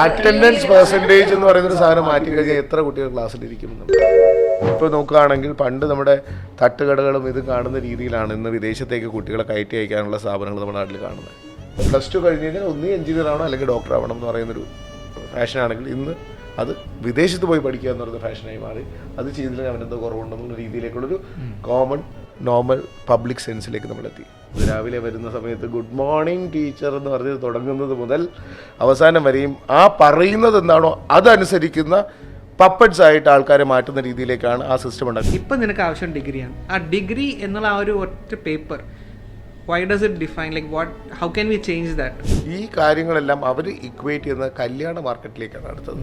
Attendance percentage എന്ന് പറയുന്ന ഒരു സാധനം മാറ്റി കഴിഞ്ഞാൽ എത്ര കുട്ടികൾ ക്ലാസ്സിലിരിക്കും ഇപ്പോൾ നോക്കുകയാണെങ്കിൽ പണ്ട് നമ്മുടെ തട്ടുകടകളും ഇത് കാണുന്ന രീതിയിലാണ് ഇന്ന് വിദേശത്തേക്ക് കുട്ടികളെ കയറ്റി അയക്കാനുള്ള സ്ഥാപനങ്ങൾ നമ്മുടെ നാട്ടിൽ കാണുന്നത്. +2 കഴിഞ്ഞ് കഴിഞ്ഞാൽ ഒന്നീ എഞ്ചിനീയർ ആവണം അല്ലെങ്കിൽ ഡോക്ടർ ആവണം എന്ന് പറയുന്നൊരു ഫാഷനാണെങ്കിൽ ഇന്ന് അത് വിദേശത്ത് പോയി പഠിക്കുക എന്ന് പറയുന്ന ഫാഷനായി മാറി. അത് ചെയ്തില്ലെങ്കിൽ അവനെന്തോ കുറവുണ്ടെന്നുള്ള രീതിയിലേക്കുള്ളൊരു കോമൺ നോർമൽ പബ്ലിക് സെൻസിലേക്ക് നമ്മളെത്തി. രാവിലെ വരുന്ന സമയത്ത് ഗുഡ് മോർണിംഗ് ടീച്ചർ എന്ന് പറഞ്ഞ് തുടങ്ങുന്നത് മുതൽ അവസാനം വരെയും ആ പറയുന്നത് എന്താണോ അതനുസരിക്കുന്ന പപ്പറ്റ്സ് ആയിട്ട് ആൾക്കാരെ മാറ്റുന്ന രീതിയിലേക്കാണ് ആ സിസ്റ്റം ഉണ്ടാക്കുന്നത്. ഇപ്പം നിനക്ക് ആവശ്യം ഡിഗ്രിയാണ്. ആ ഡിഗ്രി എന്നുള്ള ആ ഒരു ഒറ്റ paper why does it define, like what, how can we change that? ഈ കാര്യങ്ങളെല്ലാം അവർ ഇക്വേറ്റ് ചെയ്യുന്ന കല്യാണ മാർക്കറ്റിലേക്കാണ് അടുത്തത്.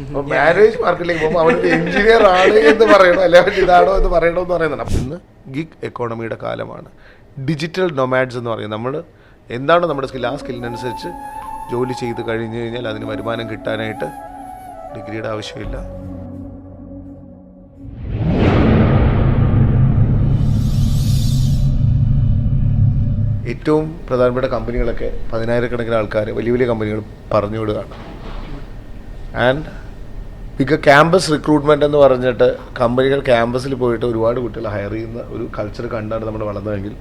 അപ്പോൾ മാരേജ് മാർക്കറ്റിലേക്ക് പോകുമ്പോൾ അവനൊരു എഞ്ചിനീയർ ആണ് എന്ന് പറയണോ അല്ലെങ്കിൽ ഇതാണോ എന്ന് പറയണോ എന്ന് പറയുന്നത്. ഇന്ന് ഗിഗ് എക്കോണമിയുടെ കാലമാണ്. ഡിജിറ്റൽ നൊമാഡ്സ് എന്ന് പറയും. നമ്മൾ എന്താണ് നമ്മുടെ സ്കിൽ, ആ സ്കില്ലിനനുസരിച്ച് ജോലി ചെയ്ത് കഴിഞ്ഞ് കഴിഞ്ഞാൽ അതിന് വരുമാനം കിട്ടാനായിട്ട് ഡിഗ്രിയുടെ ആവശ്യമില്ല. ഏറ്റവും പ്രധാനപ്പെട്ട കമ്പനികളൊക്കെ 10,000-കണക്കിന് ആൾക്കാർ വലിയ വലിയ കമ്പനികൾ പറഞ്ഞു വിടുകയാണ്. ആൻഡ് ബിഗ് ക്യാമ്പസ് റിക്രൂട്ട്മെൻറ്റ് എന്ന് പറഞ്ഞിട്ട് കമ്പനികൾ ക്യാമ്പസിൽ പോയിട്ട് ഒരുപാട് കുട്ടികളെ ഹയർ ചെയ്യുന്ന ഒരു കൾച്ചർ കണ്ടാണ് നമ്മൾ വളർന്നതെങ്കിൽ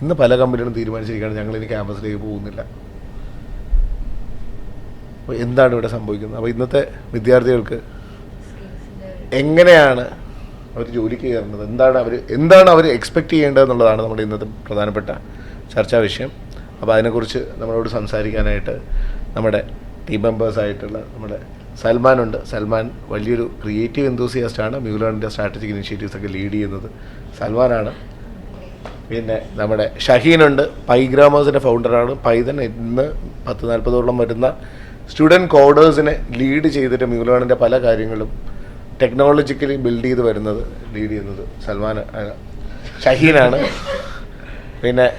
ഇന്ന് പല കമ്പനികളും തീരുമാനിച്ചിരിക്കുകയാണ് ഞങ്ങളിനി ക്യാമ്പസിലേക്ക് പോകുന്നില്ല. അപ്പോൾ എന്താണ് ഇവിടെ സംഭവിക്കുന്നത്? അപ്പോൾ ഇന്നത്തെ വിദ്യാർത്ഥികൾക്ക് എങ്ങനെയാണ് അവർ ജോലിക്ക് കയറുന്നത്, എന്താണ് അവർ എക്സ്പെക്റ്റ് ചെയ്യേണ്ടതെന്നുള്ളതാണ് നമ്മുടെ ഇന്നത്തെ പ്രധാനപ്പെട്ട ചർച്ചാ വിഷയം. അപ്പോൾ അതിനെക്കുറിച്ച് നമ്മളോട് സംസാരിക്കാനായിട്ട് നമ്മുടെ ടീം മെമ്പേഴ്സായിട്ടുള്ള നമ്മുടെ സൽമാനുണ്ട്. സൽമാൻ വലിയൊരു ക്രിയേറ്റീവ് എന്തൂസിയാസ്റ്റാണ്. മ്യൂലേണിൻ്റെ സ്ട്രാറ്റജിക് ഇനിഷ്യേറ്റീവ്സ് ഒക്കെ ലീഡ് ചെയ്യുന്നത് സൽമാനാണ്. പിന്നെ നമ്മുടെ ഷഹീനുണ്ട്, പൈഗ്രാമേഴ്സിൻ്റെ ഫൗണ്ടറാണ്. പൈതൺ ഇന്ന് 10-40ഓളം വരുന്ന സ്റ്റുഡൻറ്റ് കോഡേഴ്സിനെ ലീഡ് ചെയ്തിട്ട് മ്യൂലേണിൻ്റെ പല കാര്യങ്ങളും ടെക്നോളജിക്കലി ലീഡ് ചെയ്യുന്നത് ഷഹീനാണ്. പിന്നെ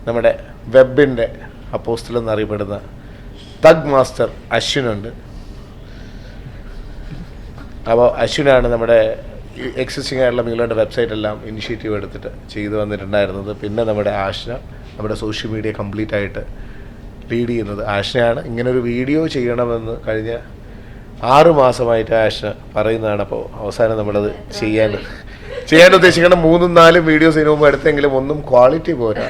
നമ്മുടെ വെബിൻ്റെ അപ്പോസ്റ്റൽ എന്നറിയപ്പെടുന്ന തഗ് മാസ്റ്റർ അശ്വിനുണ്ട്. അപ്പോൾ അശ്വിനാണ് നമ്മുടെ എക്സിസ്റ്റിംഗ് ആയിട്ടുള്ള മ്യൂലേണിൻ്റെ വെബ്സൈറ്റ് എല്ലാം ഇനിഷ്യേറ്റീവ് എടുത്തിട്ട് ചെയ്തു വന്നിട്ടുണ്ടായിരുന്നത്. പിന്നെ നമ്മുടെ ആഷ്ന നമ്മുടെ സോഷ്യൽ മീഡിയ കംപ്ലീറ്റ് ആയിട്ട് ലീഡ് ചെയ്യുന്നത് ആഷ്നയാണ്. ഇങ്ങനൊരു വീഡിയോ ചെയ്യണമെന്ന് കഴിഞ്ഞ 6 മാസമായിട്ട് ആഷ്ന പറയുന്നതാണ്. അപ്പോൾ അവസാനം നമ്മളത് ചെയ്യാൻ ഉദ്ദേശിക്കണം. 3-4 വീഡിയോസ് ഇതിനു മുമ്പ് എടുത്തെങ്കിലും ഒന്നും ക്വാളിറ്റി പോരാ,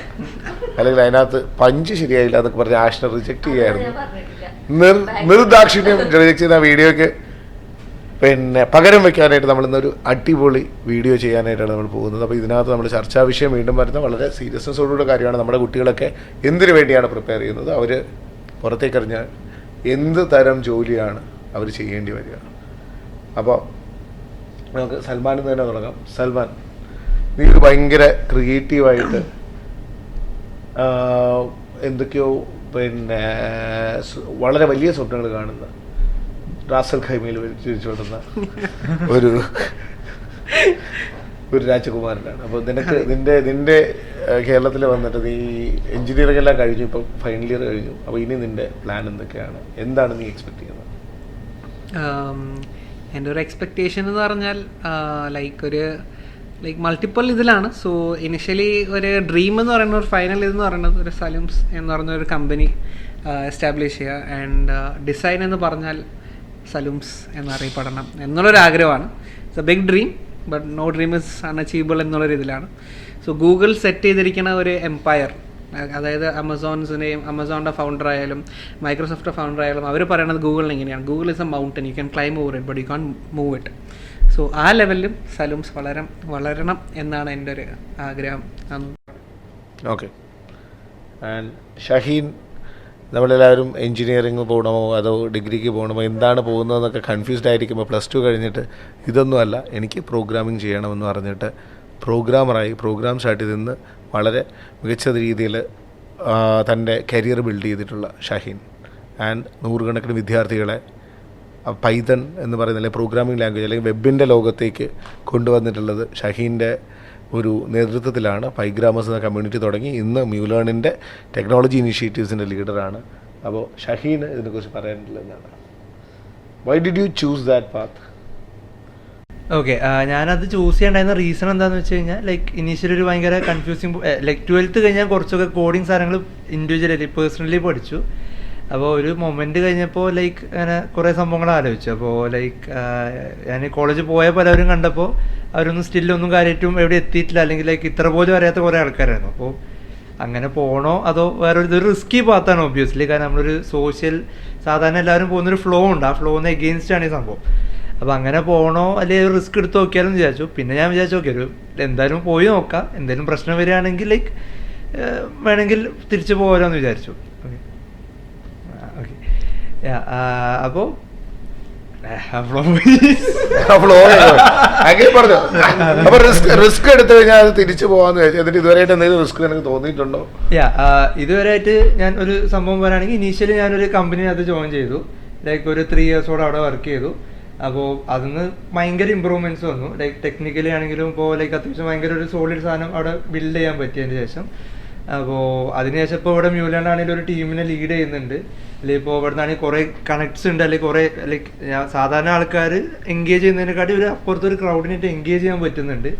അല്ലെങ്കിൽ അതിനകത്ത് പഞ്ച് ശരിയായില്ല എന്നൊക്കെ പറഞ്ഞ് ആഷ്ന റിജക്റ്റ് ചെയ്യായിരുന്നു. നിർദാക്ഷിണ്യം റിജക്റ്റ് ചെയ്യുന്ന വീഡിയോയ്ക്ക് പിന്നെ പകരം വെക്കാനായിട്ട് നമ്മളിന്നൊരു അടിപൊളി വീഡിയോ ചെയ്യാനായിട്ടാണ് നമ്മൾ പോകുന്നത്. അപ്പോൾ ഇതിനകത്ത് നമ്മൾ ചർച്ചാ വിഷയം വീണ്ടും വരുന്ന വളരെ സീരിയസ്നെസ്സോടുള്ള കാര്യമാണ്. നമ്മുടെ കുട്ടികളൊക്കെ എന്തിനു വേണ്ടിയാണ് പ്രിപ്പയർ ചെയ്യുന്നത്, അവർ പുറത്തേക്കറിഞ്ഞാൽ എന്ത് തരം ജോലിയാണ് അവർ ചെയ്യേണ്ടി വരിക. അപ്പോൾ നമുക്ക് സൽമാനിൽ തന്നെ തുടങ്ങാം. സൽമാൻ, നീ ഭയങ്കര ക്രിയേറ്റീവായിട്ട് എന്തൊക്കെയോ പിന്നെ വളരെ വലിയ സ്വപ്നങ്ങൾ കാണുന്ന റാസൽ ഖൈമയിൽ തിരിച്ചുകൊണ്ടുന്ന ഒരു രാജകുമാരനാണ്. അപ്പോൾ നിന്റെ കേരളത്തിൽ വന്നിട്ട് നീ എഞ്ചിനീയറിംഗ് എല്ലാം കഴിഞ്ഞു, ഇപ്പം ഫൈനൽ ഇയർ കഴിഞ്ഞു. അപ്പോൾ ഇനി നിന്റെ പ്ലാൻ എന്തൊക്കെയാണ്, എന്താണ് നീ എക്സ്പെക്ട് ചെയ്യുന്നത്? എൻ്റെ ഒരു എക്സ്പെക്റ്റേഷൻ എന്ന് പറഞ്ഞാൽ ലൈക്ക് മൾട്ടിപ്പിൾ ഇതിലാണ്. സോ ഇനിഷ്യലി ഒരു ഡ്രീം എന്ന് പറയുന്ന ഒരു ഫൈനൽ ഇതെന്ന് പറയുന്നത് ഒരു സലൂംസ് എന്ന് പറയുന്ന ഒരു കമ്പനി എസ്റ്റാബ്ലിഷ് ചെയ്യുക. ആൻഡ് ഡിസൈൻ എന്ന് പറഞ്ഞാൽ സലൂംസ് എന്നറിയപ്പെടണം എന്നുള്ളൊരു ആഗ്രഹമാണ്. It's a big dream, but no dream is unachievable എന്നുള്ളൊരു ഇതിലാണ്. സോ ഗൂഗിൾ സെറ്റ് ചെയ്തിരിക്കുന്ന ഒരു എംപയർ, അതായത് അമസോണിൻ്റെ ഫൗണ്ടർ ആയാലും മൈക്രോസോഫ്റ്റ് ഫൗണ്ടർ ആയാലും അവർ പറയുന്നത് ഗൂഗിളിന് എങ്ങനെയാണ്, Google is a mountain, you can climb over it but you can move it. So ആ ലെവലിലും സലൂംസ് വളരണം എന്നാണ് എൻ്റെ ഒരു ആഗ്രഹം. ഓക്കെ. ആൻഡ് ഷഹീൻ, നമ്മളെല്ലാവരും എൻജിനീയറിംഗ് പോകണമോ അതോ ഡിഗ്രിക്ക് പോകണമോ, എന്താണ് പോകുന്നതെന്നൊക്കെ കൺഫ്യൂസ്ഡ് ആയിരിക്കുമ്പോൾ +2 കഴിഞ്ഞിട്ട് ഇതൊന്നുമല്ല എനിക്ക് പ്രോഗ്രാമിംഗ് ചെയ്യണമെന്ന് പറഞ്ഞിട്ട് പ്രോഗ്രാമറായി പ്രോഗ്രാം സ്റ്റാർട്ട് ചെയ്തിരുന്ന് വളരെ മികച്ച രീതിയിൽ തൻ്റെ കരിയർ ബിൽഡ് ചെയ്തിട്ടുള്ള ഷഹീൻ. ആൻഡ് 100 വിദ്യാർത്ഥികളെ പൈതൺ എന്ന് പറയുന്ന അല്ലെങ്കിൽ പ്രോഗ്രാമിംഗ് ലാംഗ്വേജ് അല്ലെങ്കിൽ വെബിൻ്റെ ലോകത്തേക്ക് കൊണ്ടുവന്നിട്ടുള്ളത് ഷഹീൻ്റെ ഒരു നേതൃത്വത്തിലാണ്. പൈഗ്രാമേഴ്സ് എന്ന കമ്മ്യൂണിറ്റി തുടങ്ങി ഇന്ന് മ്യൂലേണിൻ്റെ ടെക്നോളജി ഇനിഷ്യേറ്റീവ്സിൻ്റെ ലീഡറാണ്. അപ്പോൾ ഷഹീന് ഇതിനെക്കുറിച്ച് പറയാനുള്ളത് എന്താണ്? Why did you choose that path? Okay, ഞാനത് ചൂസ് ചെയ്യേണ്ടായിരുന്ന റീസൺ എന്താണെന്ന് വെച്ച് കഴിഞ്ഞാൽ ലൈക്ക് ഇനീഷ്യലി ഒരു ഭയങ്കര കൺഫ്യൂസിങ്, ലൈക്ക് 12th കഴിഞ്ഞാൽ കുറച്ചൊക്കെ കോഡിങ് സാധനങ്ങൾ ഇൻഡിവിജ്വലി പേഴ്സണലി പഠിച്ചു. അപ്പോൾ ഒരു മൊമെൻറ്റ് കഴിഞ്ഞപ്പോൾ ലൈക്ക് അങ്ങനെ കുറേ സംഭവങ്ങൾ ആലോചിച്ചു. അപ്പോൾ ലൈക്ക് ഞാൻ കോളേജിൽ പോയ പലവരും കണ്ടപ്പോൾ അവരൊന്നും സ്റ്റില്ലൊന്നും കാര്യമായിട്ടും എവിടെ എത്തിയിട്ടില്ല, അല്ലെങ്കിൽ ലൈക്ക് ഇത്ര പോലും അറിയാത്ത കുറേ ആൾക്കാരായിരുന്നു. അപ്പോൾ അങ്ങനെ പോകണോ അതോ വേറൊരു റിസ്കി പാത്താണ് ഒബ്വിയസ്ലി. കാരണം നമ്മളൊരു സോഷ്യൽ സാധാരണ എല്ലാവരും പോകുന്നൊരു ഫ്ലോ ഉണ്ട്, ആ ഫ്ലോന്ന് എഗെയിൻസ്റ്റ് ആണ് ഈ സംഭവം. അപ്പോൾ അങ്ങനെ പോകണോ അല്ലെങ്കിൽ റിസ്ക് എടുത്ത് നോക്കിയാലും വിചാരിച്ചു. പിന്നെ ഞാൻ വിചാരിച്ചു ഓക്കെ ഒരു എന്തായാലും പോയി നോക്കാം, എന്തെങ്കിലും പ്രശ്നം വരികയാണെങ്കിൽ ലൈക്ക് വേണമെങ്കിൽ തിരിച്ചു പോകാമല്ലോ എന്ന് വിചാരിച്ചു. ഓക്കെ ഓക്കെ അപ്പോൾ പറഞ്ഞു. അപ്പൊ റിസ്ക് എടുത്തു കഴിഞ്ഞാൽ അത് തിരിച്ചു പോകാന്ന് വെച്ചാൽ എന്നിട്ട് ഇതുവരെയായിട്ട് എന്തെങ്കിലും റിസ്ക് എനിക്ക് തോന്നിയിട്ടുണ്ടോ? ഇതുവരെയായിട്ട് ഞാൻ ഒരു സംഭവം പറയുകയാണെങ്കിൽ ഇനീഷ്യലി ഞാനൊരു കമ്പനിനകത്ത് ജോയിൻ ചെയ്തു. ലൈക്ക് ഒരു 3 years അവിടെ വർക്ക് ചെയ്തു. അപ്പോൾ അതിന് ഭയങ്കര ഇമ്പ്രൂവ്മെൻറ്റ്സ് വന്നു. ലൈക്ക് ടെക്നിക്കലി ആണെങ്കിലും ഇപ്പോൾ ലൈക്ക് അത്യാവശ്യം ഭയങ്കര ഒരു സോളിഡ് സാധനം അവിടെ ബിൽഡ് ചെയ്യാൻ പറ്റിയതിന് ശേഷം. അപ്പോൾ അതിനുശേഷം ഇപ്പോൾ ഇവിടെ മ്യൂലാൻഡാണെങ്കിലും ഒരു ടീമിനെ ലീഡ് ചെയ്യുന്നുണ്ട്. അല്ലെങ്കിൽ ഇപ്പോൾ ഇവിടെ നിന്നാണെങ്കിൽ കുറേ കണക്ട്സ് ഉണ്ട്, അല്ലെങ്കിൽ കുറേ ലൈക്ക് സാധാരണ ആൾക്കാർ എൻഗേജ് ചെയ്യുന്നതിനെക്കാട്ടി ഒരു അപ്പുറത്തൊരു ക്രൗഡിനായിട്ട് എൻഗേജ് ചെയ്യാൻ പറ്റുന്നുണ്ട്.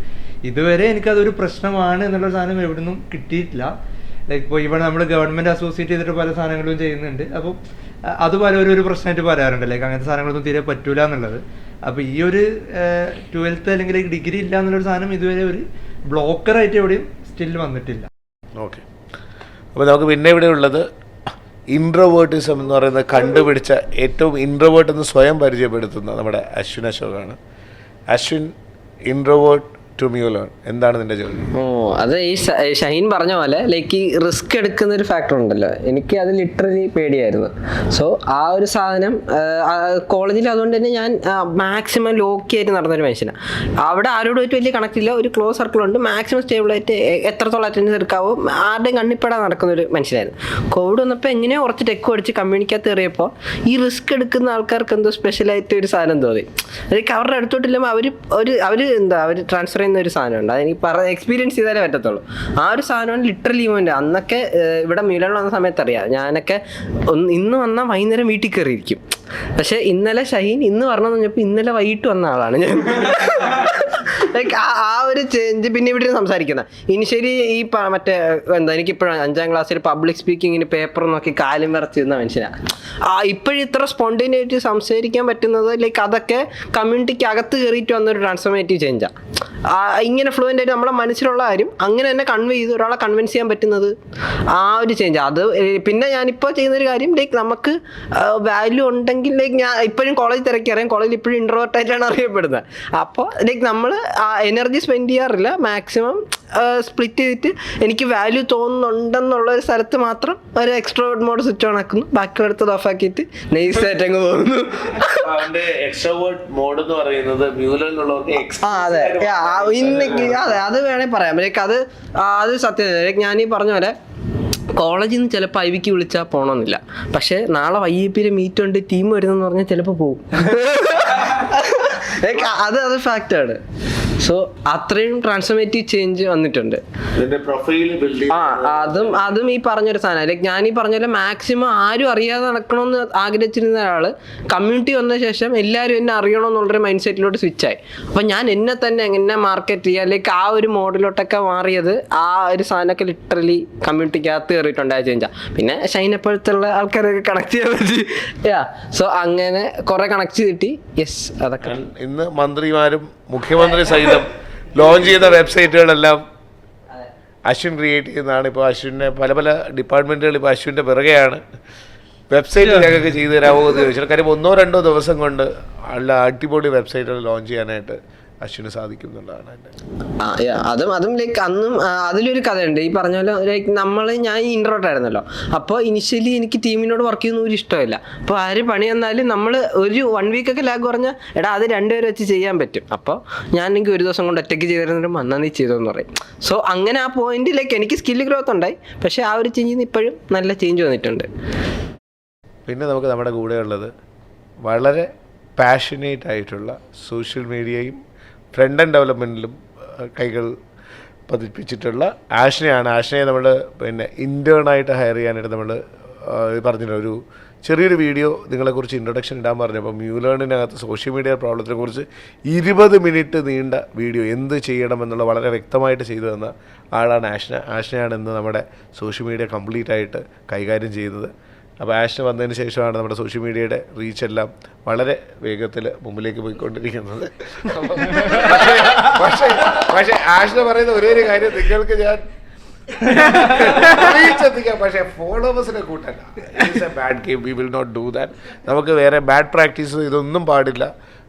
ഇതുവരെ എനിക്കതൊരു പ്രശ്നമാണ് എന്നുള്ള സാധനം എവിടെ നിന്നും കിട്ടിയിട്ടില്ല. ലൈക്ക് ഇപ്പോൾ ഇവിടെ നമ്മൾ ഗവൺമെൻറ് അസോസിയേറ്റ് ചെയ്തിട്ട് പല സാധനങ്ങളും ചെയ്യുന്നുണ്ട്. അപ്പോൾ അത് പലരും ഒരു പ്രശ്നമായിട്ട് പറയാറുണ്ട്, ലൈക്ക് അങ്ങനത്തെ സാധനങ്ങളൊന്നും തീരെ പറ്റൂല എന്നുള്ളത്. അപ്പോൾ ഈ ഒരു 12th അല്ലെങ്കിൽ ഡിഗ്രി ഇല്ല എന്നുള്ളൊരു സാധനം ഇതുവരെ ഒരു ബ്ലോക്കറായിട്ട് എവിടെയും സ്റ്റിൽ വന്നിട്ടില്ല. ഓക്കെ, അപ്പോൾ നമുക്ക് പിന്നെ ഇവിടെ ഉള്ളത് ഇൻട്രോവേർട്ടിസം എന്ന് പറയുന്നത് കണ്ടുപിടിച്ച ഏറ്റവും ഇൻട്രോവേർട്ട് എന്ന് സ്വയം പരിചയപ്പെടുത്തുന്ന നമ്മുടെ അശ്വിൻ അശോകാണ്. അശ്വിൻ, ഇൻട്രോവേർട്ട് ടു മ്യൂലേൺ, എന്താണ് നിന്റെ ജോലി? അത് ഈ ഷഹീൻ പറഞ്ഞ പോലെ ലൈക്ക് ഈ റിസ്ക് എടുക്കുന്ന ഒരു ഫാക്ടർ ഉണ്ടല്ലോ, എനിക്ക് അത് ലിറ്ററലി പേടിയായിരുന്നു. സോ ആ ഒരു സാധനം കോളേജിൽ അതുകൊണ്ട് തന്നെ ഞാൻ മാക്സിമം ലോക്കി ആയിട്ട് നടന്നൊരു മനുഷ്യനാണ്. അവിടെ ആരോടുമായിട്ട് വലിയ കണക്ട് ഇല്ല, ഒരു ക്ലോസ് സർക്കിൾ ഉണ്ട്, മാക്സിമം സ്റ്റേബിളായിട്ട് എത്രത്തോളം അറ്റൻഡൻസ് എടുക്കാവോ ആരുടെയും കണ്ണിപ്പെടാൻ നടക്കുന്ന ഒരു മനുഷ്യനായിരുന്നു. കോവിഡ് വന്നപ്പോൾ എങ്ങനെയോ കുറച്ച് ടെക്ക് അടിച്ച് കമ്മ്യൂണിക്കകത്ത് കയറിയപ്പോൾ ഈ റിസ്ക് എടുക്കുന്ന ആൾക്കാർക്ക് എന്തോ സ്പെഷ്യലായിട്ട് ഒരു സാധനം തോന്നി. അതൊക്കെ അവരുടെ അടുത്തോട്ടില്ലുമ്പോൾ അവർ ട്രാൻസ്ഫർ ഒരു സാധനമുണ്ട്, അതെനിക്ക് എക്സ്പീരിയൻസ് ചെയ്താലേ പറ്റത്തുള്ളൂ. ആ ഒരു സാധനമാണ് ലിറ്ററലി ഇവന്റ്. അന്നൊക്കെ ഇവിടെ മ്യൂലാൻഡ് വന്ന സമയത്ത് അറിയാം, ഞാനൊക്കെ ഇന്ന് വന്നാൽ വൈകുന്നേരം വീട്ടിൽ കയറിയിരിക്കും. പക്ഷെ ഇന്നലെ ഷഹീൻ ഇന്ന് പറഞ്ഞെന്ന് പറഞ്ഞപ്പോൾ ഇന്നലെ വൈകിട്ട് വന്ന ആളാണ് ഞാൻ. ആ ഒരു ചേഞ്ച് പിന്നെ ഇവിടെ സംസാരിക്കുന്ന ഇനിഷ്യലി ഈ മറ്റേ എനിക്കിപ്പോഴും 5ാം ക്ലാസ്സിൽ പബ്ലിക് സ്പീക്കിങ്ങിന് പേപ്പർ നോക്കി കാലും വിറച്ചിരുന്ന മനുഷ്യനാണ്. ഇപ്പോഴും ഇത്ര സ്പോണ്ടേനിയായിട്ട് സംസാരിക്കാൻ പറ്റുന്നത് ലൈക്ക് അതൊക്കെ കമ്മ്യൂണിറ്റിക്ക് അകത്ത് കയറിയിട്ട് വന്നൊരു ട്രാൻസ്ഫോർമേറ്റീവ് ചേഞ്ചാണ്. ഇങ്ങനെ ഫ്ലുവൻ്റ് ആയിട്ട് നമ്മളെ മനസ്സിലുള്ള കാര്യം അങ്ങനെ തന്നെ കൺവേ ചെയ്ത് ഒരാളെ കൺവിൻസ് ചെയ്യാൻ പറ്റുന്നത് ആ ഒരു ചേഞ്ച്. അത് പിന്നെ ഞാനിപ്പോൾ ചെയ്യുന്നൊരു കാര്യം ലൈക്ക് നമുക്ക് വാല്യൂ ഉണ്ടെങ്കിൽ ലൈക്ക് ഞാൻ ഇപ്പോഴും കോളേജ് തിരക്കി അറിയാം, കോളേജിൽ ഇപ്പോഴും ഇൻട്രോവേർട്ടായിട്ടാണ് അറിയപ്പെടുന്നത്. അപ്പോൾ ലൈക്ക് നമ്മൾ എനർജി സ്പെൻഡ് ചെയ്യാറില്ല, മാക്സിമം സ്പ്ലിറ്റ് ചെയ്തിട്ട് എനിക്ക് വാല്യൂ തോന്നുന്നുണ്ടെന്നുള്ള ഒരു സ്ഥലത്ത് മാത്രം ഒരു എക്സ്ട്രോവേർട്ട് മോഡ് സ്വിച്ച് ഓൺ ആക്കുന്നു, ബാക്കിയുള്ളടുത്ത് ഓഫ് ആക്കിയിട്ട് നൈസായിട്ട് അങ്ങ് പോകുന്നു. അതെ, അത് വേണേ പറയാം. ലൈക്ക് അത് സത്യം. ലൈക്ക് ഞാനീ പറഞ്ഞ പോലെ കോളേജിൽ നിന്ന് ചിലപ്പോൾ ഐവിക്ക് വിളിച്ചാൽ പോകണമെന്നില്ല, പക്ഷെ നാളെ YEP മീറ്റ് ഉണ്ട് ടീം വരുന്നെന്ന് പറഞ്ഞാൽ ചിലപ്പോൾ പോകും. അത് ഫാക്റ്റാണ്. സോ അത്രയും ട്രാൻസ്ഫോർമേറ്റീവ് ചേഞ്ച് വന്നിട്ടുണ്ട്. അതും ഈ പറഞ്ഞൊരു സാധനം. ലൈക്ക് ഞാൻ ഈ പറഞ്ഞ പോലെ മാക്സിമം ആരും അറിയാതെ നടക്കണമെന്ന് ആഗ്രഹിച്ചിരുന്ന ഒരാള് കമ്മ്യൂണിറ്റി വന്ന ശേഷം എല്ലാവരും എന്നെ അറിയണമെന്നുള്ളൊരു മൈൻഡ് സെറ്റിലോട്ട് സ്വിച്ചായി. അപ്പം ഞാൻ എന്നെ തന്നെ എങ്ങനെ മാർക്കറ്റ് ചെയ്യുക, ലൈക്ക് ആ ഒരു മോഡിലോട്ടൊക്കെ മാറിയത് ആ ഒരു സാധനമൊക്കെ ലിറ്ററലി കമ്മ്യൂണിറ്റിക്കകത്ത് കയറിയിട്ടുണ്ടായ ചേഞ്ചാണ്. പിന്നെ ഷൈനെപ്പോഴത്തുള്ള ആൾക്കാരൊക്കെ കണക്ട് ചെയ്യാൻ പറ്റി. സോ അങ്ങനെ കുറെ കണക്ട് കിട്ടി. യെസ്, അതൊക്കെ ഇന്ന് മന്ത്രിമാരും മുഖ്യമന്ത്രി സഹിതം ലോഞ്ച് ചെയ്ത വെബ്സൈറ്റുകളെല്ലാം അശ്വിൻ ക്രിയേറ്റ് ചെയ്യുന്നതാണ്. ഇപ്പോൾ അശ്വിനെ പല ഡിപ്പാർട്ട്മെൻറ്റുകൾ ഇപ്പോൾ അശ്വിൻ്റെ പിറകെയാണ്. വെബ്സൈറ്റ് ഞങ്ങൾക്ക് ചെയ്തു തരാമോ എന്ന് ചോദിച്ചാൽ കാര്യം 1-2 ദിവസം കൊണ്ട് നല്ല അടിപൊളി വെബ്സൈറ്റുകൾ ലോഞ്ച് ചെയ്യാനായിട്ട് അശ്വിന് സാധിക്കും എന്നുള്ളതാണ് എൻ്റെ. അതും ലൈക്ക് അന്നും അതിലൊരു കഥയുണ്ട്. ഈ പറഞ്ഞ പോലെ ലൈക്ക് ഞാൻ ഇൻട്രോട്ട് ആയിരുന്നല്ലോ, അപ്പോൾ ഇനിഷ്യലി എനിക്ക് ടീമിനോട് വർക്ക് ചെയ്യുന്ന ഒരു ഇഷ്ടമില്ല. അപ്പോൾ ആര് പണി വന്നാലും നമ്മൾ ഒരു 1 വീക്കൊക്കെ ലാഗ് പറഞ്ഞാൽ എടാ അത് 2 പേര് വെച്ച് ചെയ്യാൻ പറ്റും. അപ്പോൾ ഞാൻ എനിക്ക് ഒരു ദിവസം കൊണ്ട് ഒറ്റയ്ക്ക് ചെയ്തിരുന്നിട്ട് വന്നാൽ നീ ചെയ്തോന്ന് പറയും. സോ അങ്ങനെ ആ പോയിന്റ് ലൈക്ക് എനിക്ക് സ്കില്ല് ഗ്രോത്ത് ഉണ്ടായി, പക്ഷേ ആ ഒരു ചേഞ്ചിൽ നിന്ന് ഇപ്പോഴും നല്ല ചേഞ്ച് വന്നിട്ടുണ്ട്. പിന്നെ നമുക്ക് നമ്മുടെ കൂടെയുള്ളത് വളരെ പാഷനേറ്റ് ആയിട്ടുള്ള സോഷ്യൽ മീഡിയയും ഫ്രണ്ട് ആൻഡ് ഡെവലപ്മെൻറ്റിലും കൈകൾ പതിപ്പിച്ചിട്ടുള്ള ആഷ്നയാണ്. ആഷ്നയെ നമ്മൾ പിന്നെ ഇൻറ്റേണായിട്ട് ഹയർ ചെയ്യാനായിട്ട് നമ്മൾ പറഞ്ഞില്ല, ഒരു ചെറിയൊരു വീഡിയോ നിങ്ങളെക്കുറിച്ച് ഇൻട്രൊഡക്ഷൻ ഇടാൻ പറഞ്ഞപ്പോൾ മ്യൂലേണിനകത്ത് സോഷ്യൽ മീഡിയ പ്രോബ്ലത്തിനെ കുറിച്ച് 20 മിനിറ്റ് നീണ്ട വീഡിയോ എന്ത് ചെയ്യണമെന്നുള്ള വളരെ വ്യക്തമായിട്ട് ചെയ്തു തന്ന ആളാണ് ആഷ്ന. ആഷ്നയാണ് ഇന്ന് നമ്മുടെ സോഷ്യൽ മീഡിയ കംപ്ലീറ്റ് ആയിട്ട് കൈകാര്യം ചെയ്യുന്നത്. അപ്പോൾ ആഷിന് വന്നതിന് ശേഷമാണ് നമ്മുടെ സോഷ്യൽ മീഡിയയുടെ റീച്ചെല്ലാം വളരെ വേഗത്തിൽ മുമ്പിലേക്ക് പോയിക്കൊണ്ടിരിക്കുന്നത്. പക്ഷേ ആഷിന് പറയുന്ന ഒരേ ഒരു കാര്യം, നിങ്ങൾക്ക് ഞാൻ എത്തിക്കാം, പക്ഷേ ഫോളോവേഴ്സിനെ കൂട്ടല്ല. It's a bad game, we will not do that. നമുക്ക് വേറെ ബാഡ് പ്രാക്ടീസ് ഇതൊന്നും പാടില്ല.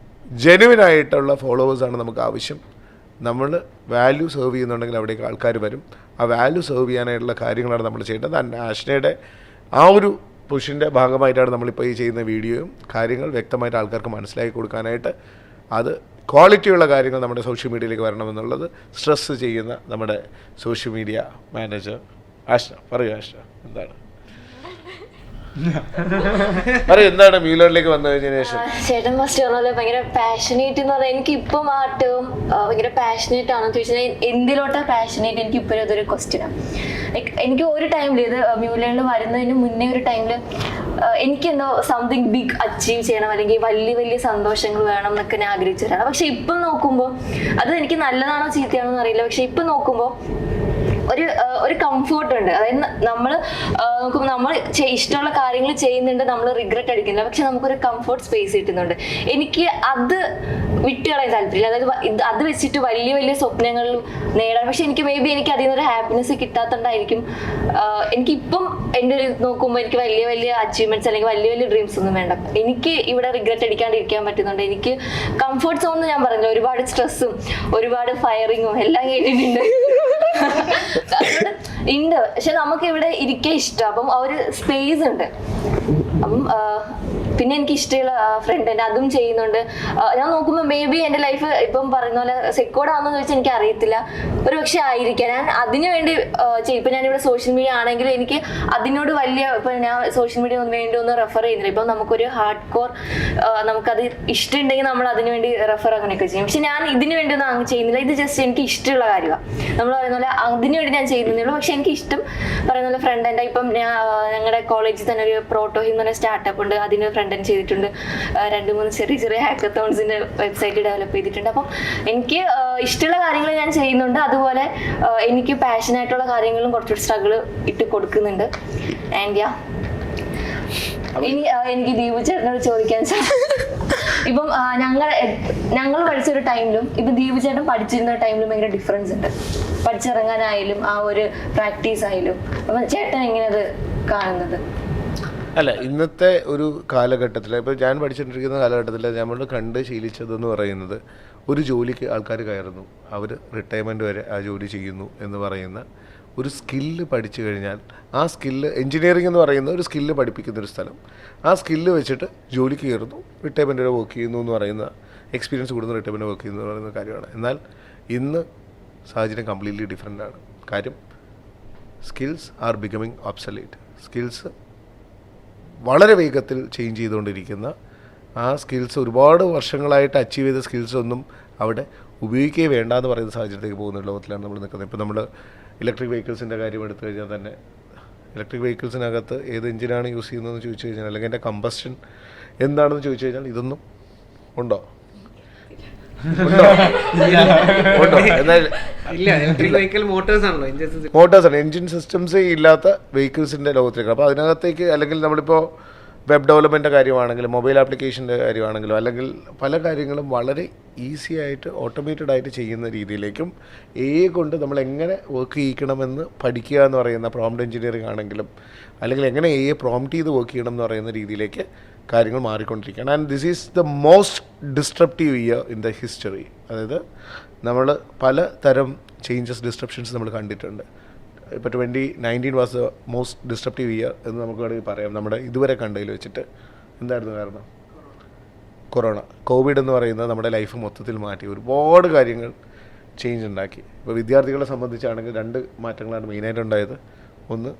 ജെനുവിൻ ആയിട്ടുള്ള ഫോളോവേഴ്സാണ് നമുക്ക് ആവശ്യം. നമ്മൾ വാല്യൂ സെർവ് ചെയ്യുന്നുണ്ടെങ്കിൽ അവിടേക്ക് ആൾക്കാർ വരും. ആ വാല്യൂ സെർവ് ചെയ്യാനായിട്ടുള്ള കാര്യങ്ങളാണ് നമ്മൾ ചെയ്യേണ്ടത്. ആഷിനയുടെ ആ ഒരു പുഷിൻ്റെ ഭാഗമായിട്ടാണ് നമ്മളിപ്പോൾ ഈ ചെയ്യുന്ന വീഡിയോയും കാര്യങ്ങൾ വ്യക്തമായിട്ട് ആൾക്കാർക്ക് മനസ്സിലാക്കി കൊടുക്കാനായിട്ട് അത് ക്വാളിറ്റിയുള്ള കാര്യങ്ങൾ നമ്മുടെ സോഷ്യൽ മീഡിയയിലേക്ക് വരണമെന്നുള്ളത് സ്ട്രെസ് ചെയ്യുന്ന നമ്മുടെ സോഷ്യൽ മീഡിയ മാനേജർ ആഷ്ന. പറയൂ ആഷ്ന, എന്താണ് പറയൂ, എന്താണ് മ്യൂലറിലേക്ക് വന്നു കഴിഞ്ഞതിന് ശേഷം? ചേട്ടൻ ഫസ്റ്റ് പറഞ്ഞ ഭയങ്കര പാഷനേറ്റ് എന്ന് പറഞ്ഞാൽ എനിക്ക് ഇപ്പം ആട്ടും ഭയങ്കര പാഷനേറ്റ് ആണെന്ന് ചോദിച്ചാൽ എന്തിലോട്ടാ പാഷനേറ്റ്, എനിക്ക് ഇപ്പോഴും അതൊരു ക്വസ്റ്റ്യനാണ്. ലൈക്ക് എനിക്ക് ഒരു ടൈമിൽ ഇത് മ്യൂലറിൽ വരുന്നതിന് മുന്നേ ഒരു ടൈമിൽ എനിക്കെന്തോ സംതിങ് ബിഗ് അച്ചീവ് ചെയ്യണം, അല്ലെങ്കിൽ വലിയ വലിയ സന്തോഷങ്ങൾ വേണം എന്നൊക്കെ ഞാൻ ആഗ്രഹിച്ചവരാണ്. പക്ഷെ ഇപ്പം നോക്കുമ്പോൾ അത് എനിക്ക് നല്ലതാണോ ചീത്തയാണോ എന്ന് അറിയില്ല. പക്ഷെ ഇപ്പം നോക്കുമ്പോൾ ഒരു കംഫോർട്ട് ഉണ്ട്. അതായത് നമ്മൾ നോക്കുമ്പോൾ നമ്മൾ ഇഷ്ടമുള്ള കാര്യങ്ങൾ ചെയ്യുന്നുണ്ട്, നമ്മൾ റിഗ്രറ്റ് അടിക്കുന്നില്ല, പക്ഷെ നമുക്കൊരു കംഫോർട്ട് സ്പേസ് കിട്ടുന്നുണ്ട്. എനിക്ക് അത് വിട്ടുകളയാൻ താല്പര്യമില്ല. അതായത് അത് വെച്ചിട്ട് വലിയ വലിയ സ്വപ്നങ്ങൾ നേടാൻ, പക്ഷെ എനിക്ക് മേ ബി എനിക്ക് അതിൽ നിന്നൊരു ഹാപ്പിനെസ് കിട്ടാത്തതുകൊണ്ടായിരിക്കും എനിക്കിപ്പം എൻ്റെ ഒരു നോക്കുമ്പോൾ എനിക്ക് വലിയ വലിയ അച്ചീവ്മെന്റ്സ് അല്ലെങ്കിൽ വലിയ വലിയ ഡ്രീംസ് ഒന്നും വേണ്ട. എനിക്ക് ഇവിടെ റിഗ്രറ്റ് അടിക്കാണ്ടിരിക്കാൻ പറ്റുന്നുണ്ട്. എനിക്ക് കംഫോർട്ട് സോൺ എന്ന് ഞാൻ പറഞ്ഞില്ല, ഒരുപാട് സ്ട്രെസ്സും ഒരുപാട് ഫയറിങ്ങും എല്ലാം കേട്ടിട്ടുണ്ട് ഉണ്ട്. പക്ഷെ നമുക്ക് ഇവിടെ ഇരിക്കാൻ ഇഷ്ടം. അപ്പം ആ ഒരു സ്പേസ് ഉണ്ട്. അപ്പം പിന്നെ എനിക്ക് ഇഷ്ടമുള്ള ഫ്രണ്ട് ഉണ്ട്, അതും ചെയ്യുന്നുണ്ട്. ഞാൻ നോക്കുമ്പോൾ മേ ബി എൻ്റെ ലൈഫ് ഇപ്പം പറയുന്ന പോലെ സെക്യൂർഡ് ആണെന്ന് ചോദിച്ചാൽ എനിക്ക് അറിയത്തില്ല, ഒരു പക്ഷെ ആയിരിക്കാം. ഞാൻ അതിനു വേണ്ടി ഇപ്പം ഞാനിവിടെ സോഷ്യൽ മീഡിയ ആണെങ്കിലും എനിക്ക് അതിനോട് വലിയ ഇപ്പം ഞാൻ സോഷ്യൽ മീഡിയ വേണ്ടി ഒന്നും റെഫർ ചെയ്യുന്നില്ല. ഇപ്പം നമുക്കൊരു ഹാർഡ് കോർ നമുക്കത് ഇഷ്ടമുണ്ടെങ്കിൽ നമ്മൾ അതിനു വേണ്ടി റെഫർ അങ്ങനെയൊക്കെ ചെയ്യും. പക്ഷെ ഞാൻ ഇതിനു വേണ്ടി ഒന്നും അങ്ങനെ ചെയ്യുന്നില്ല. ഇത് ജസ്റ്റ് എനിക്ക് ഇഷ്ടമുള്ള കാര്യമാണ്. നമ്മൾ പറയുന്ന പോലെ അതിനു വേണ്ടി ഞാൻ ചെയ്യുന്നുള്ളൂ. പക്ഷെ എനിക്ക് ഇഷ്ടം പറയുന്ന പോലെ ഫ്രണ്ട് എൻ്റെ ഇപ്പം ഞങ്ങളുടെ കോളേജിൽ തന്നെ ഒരു പ്രോട്ടോഹിം എന്ന് പറഞ്ഞ സ്റ്റാർട്ടപ്പ് ഉണ്ട്, അതിന് ഫ്രണ്ട് എൻഡ് ചെയ്തിട്ടുണ്ട്. 2-3 ചെറിയ ചെറിയ ഹാക്കത്തോൺസിന്റെ വെബ്സൈറ്റ് ഡെവലപ്പ് ചെയ്തിട്ടുണ്ട്. അപ്പം എനിക്ക് ഇഷ്ടമുള്ള കാര്യങ്ങൾ ഞാൻ ചെയ്യുന്നുണ്ട്. അതുപോലെ എനിക്ക് പാഷനായിട്ടുള്ള കാര്യങ്ങളും കുറച്ചുകൂടി സ്ട്രഗിൾ ഇട്ട് കൊടുക്കുന്നുണ്ട്. ആൻഡ് ഇനി എനിക്ക് ദീപു ചേട്ടനോട് ചോദിക്കാൻ ഇപ്പം ഞങ്ങൾ പഠിച്ചൊരു ടൈമിലും ഇപ്പം ദീപു ചേട്ടൻ പഠിച്ചിരുന്ന ടൈമിലും ഭയങ്കര ഡിഫറൻസ് ഉണ്ട്. പഠിച്ചിറങ്ങാനായാലും ആ ഒരു പ്രാക്ടീസ് ആയാലും. അപ്പം ചേട്ടൻ എങ്ങനെയത് കാണുന്നത്? അല്ല, ഇന്നത്തെ ഒരു കാലഘട്ടത്തിൽ ഇപ്പോൾ ഞാൻ പഠിച്ചിട്ടിരിക്കുന്ന കാലഘട്ടത്തിൽ നമ്മൾ കണ്ട് ശീലിച്ചതെന്ന് പറയുന്നത് ഒരു ജോലിക്ക് ആൾക്കാർ കയറുന്നു, അവർ റിട്ടയർമെൻറ്റ് വരെ ആ ജോലി ചെയ്യുന്നു എന്ന് പറയുന്ന ഒരു സ്കില്ല് പഠിച്ചു കഴിഞ്ഞാൽ ആ സ്കില്ല് എൻജിനീയറിംഗ് എന്ന് പറയുന്ന ഒരു സ്കില്ല് പഠിപ്പിക്കുന്നൊരു സ്ഥലം, ആ സ്കില്ല് വെച്ചിട്ട് ജോലിക്ക് കയറുന്നു, റിട്ടയർമെൻറ്റ് വരെ വർക്ക് ചെയ്യുന്നു എന്ന് പറയുന്ന എക്സ്പീരിയൻസ് കൂടുന്ന റിട്ടയർമെൻറ്റ് വർക്ക് ചെയ്യുന്നു എന്ന് പറയുന്ന കാര്യമാണ്. എന്നാൽ ഇന്ന് സാഹചര്യം കംപ്ലീറ്റ്ലി ഡിഫറെൻ്റ് ആണ്. കാര്യം skills are becoming obsolete. Skills വളരെ വേഗത്തിൽ ചേഞ്ച് ചെയ്തുകൊണ്ടിരിക്കുന്ന ആ സ്കിൽസ് ഒരുപാട് വർഷങ്ങളായിട്ട് അച്ചീവ് ചെയ്ത സ്കിൽസ് ഒന്നും അവിടെ ഉപയോഗിക്കുകയേ വേണ്ട എന്ന് പറയുന്ന സാഹചര്യത്തിലേക്ക് പോകുന്ന ലോകത്തിലാണ് നമ്മൾ നിൽക്കുന്നത്. ഇപ്പോൾ നമ്മൾ ഇലക്ട്രിക് വെഹിക്കിൾസിൻ്റെ കാര്യം എടുത്തു കഴിഞ്ഞാൽ തന്നെ ഇലക്ട്രിക് വെഹിക്കിൾസിനകത്ത് ഏത് എഞ്ചിനാണ് യൂസ് ചെയ്യുന്നതെന്ന് ചോദിച്ചു കഴിഞ്ഞാൽ, അല്ലെങ്കിൽ എൻ്റെ കമ്പസ്റ്റൻ എന്താണെന്ന് ചോദിച്ചു കഴിഞ്ഞാൽ ഇതൊന്നും ഉണ്ടോ? മോട്ടോഴ്സാണ്, എൻജിൻ സിസ്റ്റംസേ ഇല്ലാത്ത വെഹിക്കിൾസിൻ്റെ ലോകത്തിലേക്ക്. അപ്പോൾ അതിനകത്തേക്ക് അല്ലെങ്കിൽ നമ്മളിപ്പോൾ വെബ് ഡെവലപ്മെൻറ്റിൻ്റെ കാര്യമാണെങ്കിലും മൊബൈൽ ആപ്ലിക്കേഷൻ്റെ കാര്യമാണെങ്കിലും അല്ലെങ്കിൽ പല കാര്യങ്ങളും വളരെ ഈസി ആയിട്ട് ഓട്ടോമേറ്റഡ് ആയിട്ട് ചെയ്യുന്ന രീതിയിലേക്കും കൊണ്ട് നമ്മൾ എങ്ങനെ വർക്ക് ചെയ്യിക്കണമെന്ന് പഠിക്കുക എന്ന് പറയുന്ന പ്രോംപ്റ്റ് എഞ്ചിനീയറിംഗ് ആണെങ്കിലും അല്ലെങ്കിൽ എങ്ങനെ പ്രോംപ്റ്റ് ചെയ്ത് വർക്ക് ചെയ്യണം എന്ന് പറയുന്ന രീതിയിലേക്ക് കാര്യങ്ങൾ മാറിക്കൊണ്ടിരിക്കുകയാണ്. And this is the most disruptive year in the history. അതായത് നമ്മൾ പല തരം ചേഞ്ചസ് ഡിസ്ട്രപ്ഷൻസ് നമ്മൾ കണ്ടിട്ടുണ്ട്. ഇപ്പോൾ 2019 was the most disruptive year എന്ന് നമുക്ക് വേണമെങ്കിൽ പറയാം. നമ്മുടെ ഇതുവരെ കണ്ടതിൽ വെച്ചിട്ട് എന്തായിരുന്നു കാരണം? കൊറോണ, കോവിഡ് എന്ന് പറയുന്നത് നമ്മുടെ ലൈഫ് മൊത്തത്തിൽ മാറ്റി ഒരുപാട് കാര്യങ്ങൾ ചേഞ്ച് ഉണ്ടാക്കി. ഇപ്പോൾ വിദ്യാർത്ഥികളെ സംബന്ധിച്ചാണെങ്കിൽ 2 മാറ്റങ്ങളാണ് മെയിനായിട്ട് ഉണ്ടായത്. ഒന്ന്,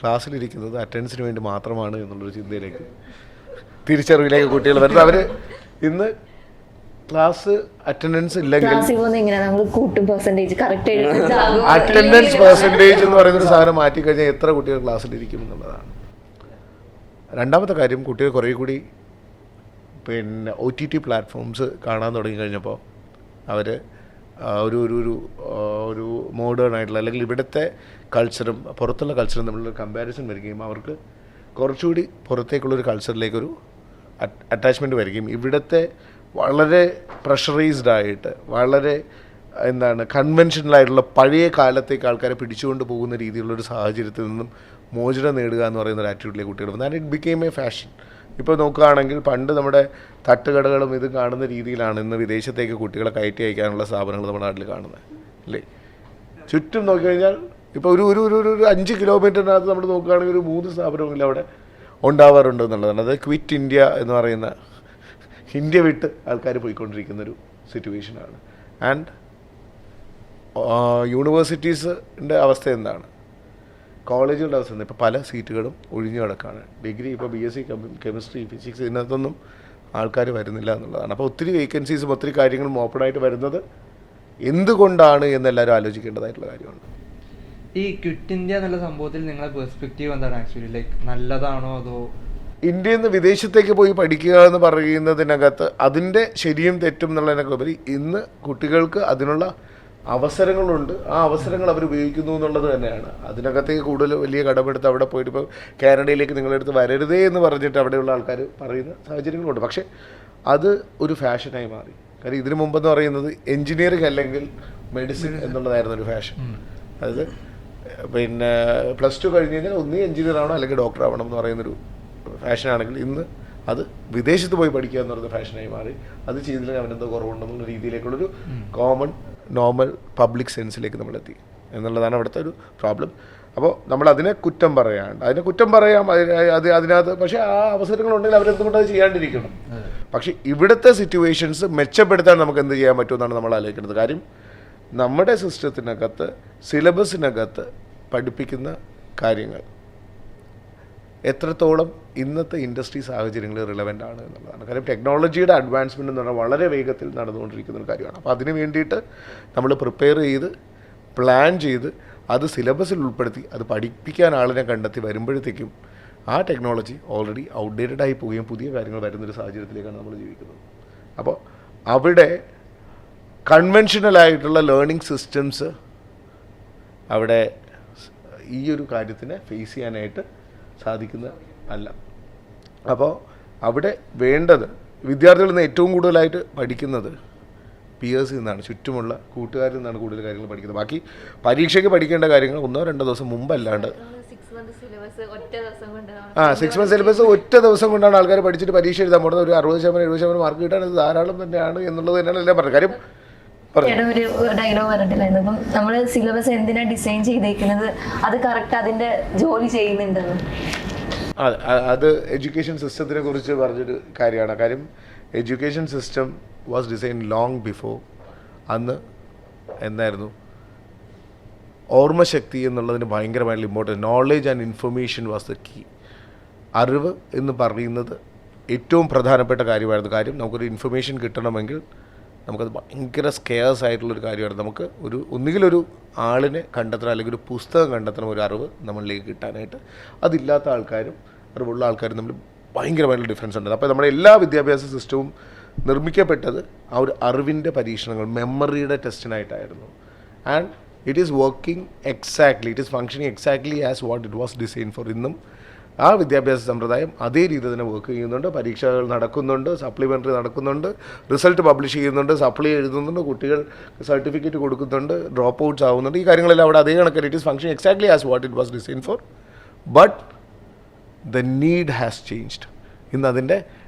ക്ലാസ്സിലിരിക്കുന്നത് അറ്റൻഡൻസിന് വേണ്ടി മാത്രമാണ് എന്നുള്ളൊരു ചിന്തയിലേക്ക് തിരിച്ചറിവിലേക്ക് കുട്ടികൾ വരുന്നത്. അവർ ഇന്ന് ക്ലാസ് അറ്റൻഡൻസ് ഇല്ലെങ്കിൽ അറ്റൻഡൻസ് പെർസെൻറ്റേജ് എന്ന് പറയുന്നൊരു സാധനം മാറ്റിക്കഴിഞ്ഞാൽ എത്ര കുട്ടികൾ ക്ലാസ്സിലിരിക്കും എന്നുള്ളതാണ്. രണ്ടാമത്തെ കാര്യം, കുട്ടികൾ കുറേ കൂടി പിന്നെ OTT പ്ലാറ്റ്ഫോംസ് കാണാൻ തുടങ്ങി കഴിഞ്ഞപ്പോൾ അവർ ഒരു മോഡേൺ ആയിട്ടുള്ള അല്ലെങ്കിൽ ഇവിടുത്തെ കൾച്ചറും പുറത്തുള്ള കൾച്ചറും തമ്മിലുള്ള കമ്പാരിസൺ വരികയും അവർക്ക് കുറച്ചുകൂടി പുറത്തേക്കുള്ളൊരു കൾച്ചറിലേക്കൊരു അറ്റാച്ച്മെൻറ്റ് വരികയും ഇവിടുത്തെ വളരെ പ്രഷറൈസ്ഡ് ആയിട്ട് വളരെ കൺവെൻഷനലായിട്ടുള്ള പഴയ കാലത്തേക്ക് ആൾക്കാരെ പിടിച്ചുകൊണ്ട് പോകുന്ന രീതിയിലുള്ളൊരു സാഹചര്യത്തിൽ നിന്നും മോചനം നേടുക എന്ന് പറയുന്ന ഒരു ആറ്റിറ്റ്യൂഡിലേക്ക് കുട്ടികൾ വന്നു. And it became A fashion. ഇപ്പോൾ നോക്കുകയാണെങ്കിൽ പണ്ട് നമ്മുടെ തട്ടുകടകളും ഇത് കാണുന്ന രീതിയിലാണ് ഇന്ന് വിദേശത്തേക്ക് കുട്ടികളെ കയറ്റി അയക്കാനുള്ള സ്ഥാപനങ്ങൾ നമ്മുടെ നാട്ടിൽ കാണുന്നത് അല്ലേ. ചുറ്റും നോക്കിക്കഴിഞ്ഞാൽ ഇപ്പോൾ ഒരു 5 കിലോമീറ്ററിനകത്ത് നമ്മൾ നോക്കുകയാണെങ്കിൽ ഒരു 3 സ്ഥാപനങ്ങളിൽ അവിടെ ഉണ്ടാവാറുണ്ട് എന്നുള്ളതാണ്. അത് ക്വിറ്റ് ഇന്ത്യ എന്ന് പറയുന്ന ഇന്ത്യ വിട്ട് ആൾക്കാർ പോയിക്കൊണ്ടിരിക്കുന്നൊരു സിറ്റുവേഷനാണ്. ആൻഡ് യൂണിവേഴ്സിറ്റീസിൻ്റെ അവസ്ഥ എന്താണ്, കോളേജുകളുടെ അവസ്ഥ എന്താ? ഇപ്പോൾ പല സീറ്റുകളും ഒഴിഞ്ഞു കിടക്കുകയാണ്. ഡിഗ്രി ഇപ്പോൾ BSc കെമിസ്ട്രി, ഫിസിക്സ് ഇതിനകത്തൊന്നും ആൾക്കാർ വരുന്നില്ല എന്നുള്ളതാണ്. അപ്പോൾ ഒത്തിരി വേക്കൻസീസും ഒത്തിരി കാര്യങ്ങളും ഓപ്പണായിട്ട് വരുന്നത് എന്തുകൊണ്ടാണ് എന്നെല്ലാവരും ആലോചിക്കേണ്ടതായിട്ടുള്ള കാര്യമാണ്. ഈ ക്വിറ്റ് ഇന്ത്യ എന്നുള്ള സംഭവത്തിൽ നിങ്ങളുടെ പെർസ്പെക്റ്റീവ് എന്താണ് ആക്ച്വലി? ലൈക്ക് നല്ലതാണോ അതോ ഇന്ത്യയിൽ നിന്ന് വിദേശത്തേക്ക് പോയി പഠിക്കുക എന്ന് പറയുന്നതിനകത്ത് അതിൻ്റെ ശരിയും തെറ്റും എന്നുള്ളതിനൊക്കെ ഉപരി ഇന്ന് കുട്ടികൾക്ക് അതിനുള്ള അവസരങ്ങളുണ്ട്. ആ അവസരങ്ങൾ അവർ ഉപയോഗിക്കുന്നു എന്നുള്ളത് തന്നെയാണ്. അതിനകത്തേക്ക് കൂടുതൽ വലിയ കടമെടുത്ത് അവിടെ പോയിട്ട് ഇപ്പോൾ കാനഡയിലേക്ക് നിങ്ങളെടുത്ത് വരരുതേ എന്ന് പറഞ്ഞിട്ട് അവിടെയുള്ള ആൾക്കാർ പറയുന്ന സാഹചര്യങ്ങളുണ്ട്. പക്ഷേ അത് ഒരു ഫാഷനായി മാറി. കാര്യം ഇതിനു മുമ്പെന്ന് പറയുന്നത് എൻജിനീയറിംഗ് അല്ലെങ്കിൽ മെഡിസിൻ എന്നുള്ളതായിരുന്നു ഒരു ഫാഷൻ. അതായത് പിന്നെ +2 കഴിഞ്ഞ് കഴിഞ്ഞാൽ ഒന്നീ എൻജിനീയർ ആവണം അല്ലെങ്കിൽ ഡോക്ടർ ആവണം എന്ന് പറയുന്നൊരു ഫാഷനാണെങ്കിൽ ഇന്ന് അത് വിദേശത്ത് പോയി പഠിക്കുക എന്ന് പറയുന്ന ഫാഷനായി മാറി. അത് ചെയ്തില്ലെങ്കിൽ അവനെന്തോ കുറവുണ്ടെന്നുള്ള രീതിയിലേക്കുള്ളൊരു കോമൺ നോർമൽ പബ്ലിക് സെൻസിലേക്ക് നമ്മളെത്തി എന്നുള്ളതാണ് അവിടുത്തെ ഒരു പ്രോബ്ലം. അപ്പോൾ നമ്മൾ അതിനെ കുറ്റം പറയാം അതിനകത്ത്. പക്ഷേ ആ അവസരങ്ങളുണ്ടെങ്കിൽ അവരെന്തുകൊണ്ട് അത് ചെയ്യാണ്ടിരിക്കണം. പക്ഷേ ഇവിടുത്തെ സിറ്റുവേഷൻസ് മെച്ചപ്പെടുത്താൻ നമുക്ക് എന്ത് ചെയ്യാൻ പറ്റുമെന്നാണ് നമ്മൾ ആലോചിക്കുന്നത്. കാര്യം നമ്മുടെ സിസ്റ്റത്തിനകത്ത് സിലബസിനകത്ത് പഠിപ്പിക്കുന്ന കാര്യങ്ങൾ എത്രത്തോളം ഇന്നത്തെ ഇൻഡസ്ട്രി സാഹചര്യങ്ങളിൽ റിലവൻ്റ് ആണ് എന്നുള്ളതാണ്. കാര്യം ടെക്നോളജിയുടെ അഡ്വാൻസ്മെൻറ്റ് എന്ന് പറഞ്ഞാൽ വളരെ വേഗത്തിൽ നടന്നുകൊണ്ടിരിക്കുന്ന ഒരു കാര്യമാണ്. അപ്പോൾ അതിന് വേണ്ടിയിട്ട് നമ്മൾ പ്രിപ്പയർ ചെയ്ത് പ്ലാൻ ചെയ്ത് അത് സിലബസിൽ ഉൾപ്പെടുത്തി അത് പഠിപ്പിക്കാൻ ആളിനെ കണ്ടെത്തി വരുമ്പോഴത്തേക്കും ആ ടെക്നോളജി ഓൾറെഡി ഔട്ട്ഡേറ്റഡ് പോവുകയും പുതിയ കാര്യങ്ങൾ വരുന്നൊരു സാഹചര്യത്തിലേക്കാണ് നമ്മൾ ജീവിക്കുന്നത്. അപ്പോൾ അവിടെ കൺവെൻഷനലായിട്ടുള്ള ലേണിംഗ് സിസ്റ്റംസ് അവിടെ ഈ ഒരു കാര്യത്തിനെ ഫേസ് ചെയ്യാനായിട്ട് സാധിക്കുന്ന അല്ല. അപ്പോൾ അവിടെ വേണ്ടത് വിദ്യാർത്ഥികളിൽ നിന്ന് ഏറ്റവും കൂടുതലായിട്ട് പഠിക്കുന്നത് പിയേഴ്സിൽ നിന്നാണ്, ചുറ്റുമുള്ള കൂട്ടുകാരിൽ നിന്നാണ് കൂടുതൽ കാര്യങ്ങൾ പഠിക്കുന്നത്. ബാക്കി പരീക്ഷയ്ക്ക് പഠിക്കേണ്ട കാര്യങ്ങൾ 1-2 ദിവസം മുമ്പല്ലാണ്ട് 6 മന്ത് സിലബസ് ഒറ്റ ദിവസം കൊണ്ടാണ് ആൾക്കാർ പഠിച്ചിട്ട് പരീക്ഷ എഴുതാൻ പോകുന്നത്. ഒരു 60%-70% മാർക്ക് കിട്ടാൻ അത് ധാരാളം തന്നെയാണ് എന്നുള്ളത് തന്നെയാണ് എല്ലാം പറഞ്ഞത്. കാര്യം ഒരു ഡയലോഗ് പറഞ്ഞിട്ടില്ലായിരുന്നു, ഇപ്പം നമ്മൾ സിലബസ് എന്തിനാ ഡിസൈൻ ചെയ്തേക്കുന്നത് അത് കറക്റ്റ് അതിന്റെ ജോലി ചെയ്യുന്നുണ്ടെന്ന്. അത് എഡ്യൂക്കേഷൻ സിസ്റ്റത്തിനെ കുറിച്ച് പറഞ്ഞൊരു കാര്യമാണ്. കാര്യം education system was design long before. അന്ന് എന്തായിരുന്നു ഓർമ്മശക്തി എന്നുള്ളതിന് ഭയങ്കരമായിട്ടുള്ള important. Knowledge and information was the key. അറിവ് എന്ന് പറയുന്നത് ഏറ്റവും പ്രധാനപ്പെട്ട കാര്യമായിരുന്നു. കാര്യം നമുക്കൊരു ഇൻഫർമേഷൻ കിട്ടണമെങ്കിൽ നമുക്കത് ഭയങ്കര സ്കെയർസ് ആയിട്ടുള്ളൊരു കാര്യമാണ്. നമുക്ക് ഒന്നുകിലൊരു ആളിനെ കണ്ടെത്തണം അല്ലെങ്കിൽ ഒരു പുസ്തകം കണ്ടെത്തണം ഒരു അറിവ് നമ്മളിലേക്ക് കിട്ടാനായിട്ട്. അതില്ലാത്ത ആൾക്കാരും അറിവുള്ള ആൾക്കാരും തമ്മിൽ ഭയങ്കരമായിട്ടുള്ള ഡിഫറൻസ് ഉണ്ട്. അപ്പോൾ നമ്മുടെ എല്ലാ വിദ്യാഭ്യാസ സിസ്റ്റവും നിർമ്മിക്കപ്പെട്ടത് ആ ഒരു അറിവിൻ്റെ പരീക്ഷണങ്ങൾ, മെമ്മറിയുടെ ടെസ്റ്റിനായിട്ടായിരുന്നു. And it is working exactly, it is functioning exactly as what it was design for. ഇന്നും ആ വിദ്യാഭ്യാസ സമ്പ്രദായം അതേ രീതി തന്നെ വർക്ക് ചെയ്യുന്നുണ്ട്. പരീക്ഷകൾ നടക്കുന്നുണ്ട്, സപ്ലിമെൻ്ററി നടക്കുന്നുണ്ട്, റിസൾട്ട് പബ്ലിഷ് ചെയ്യുന്നുണ്ട്, സപ്ലി എഴുതുന്നുണ്ട്, കുട്ടികൾ സർട്ടിഫിക്കറ്റ് കൊടുക്കുന്നുണ്ട്, ഡ്രോപ്പ് ഔട്ട്സ് ആവുന്നുണ്ട്. ഈ കാര്യങ്ങളെല്ലാം അവിടെ അതേ കണക്കിൽ it is function exactly as what it was design four. But the need has changed. ഇന്ന് അതിൻ്റെ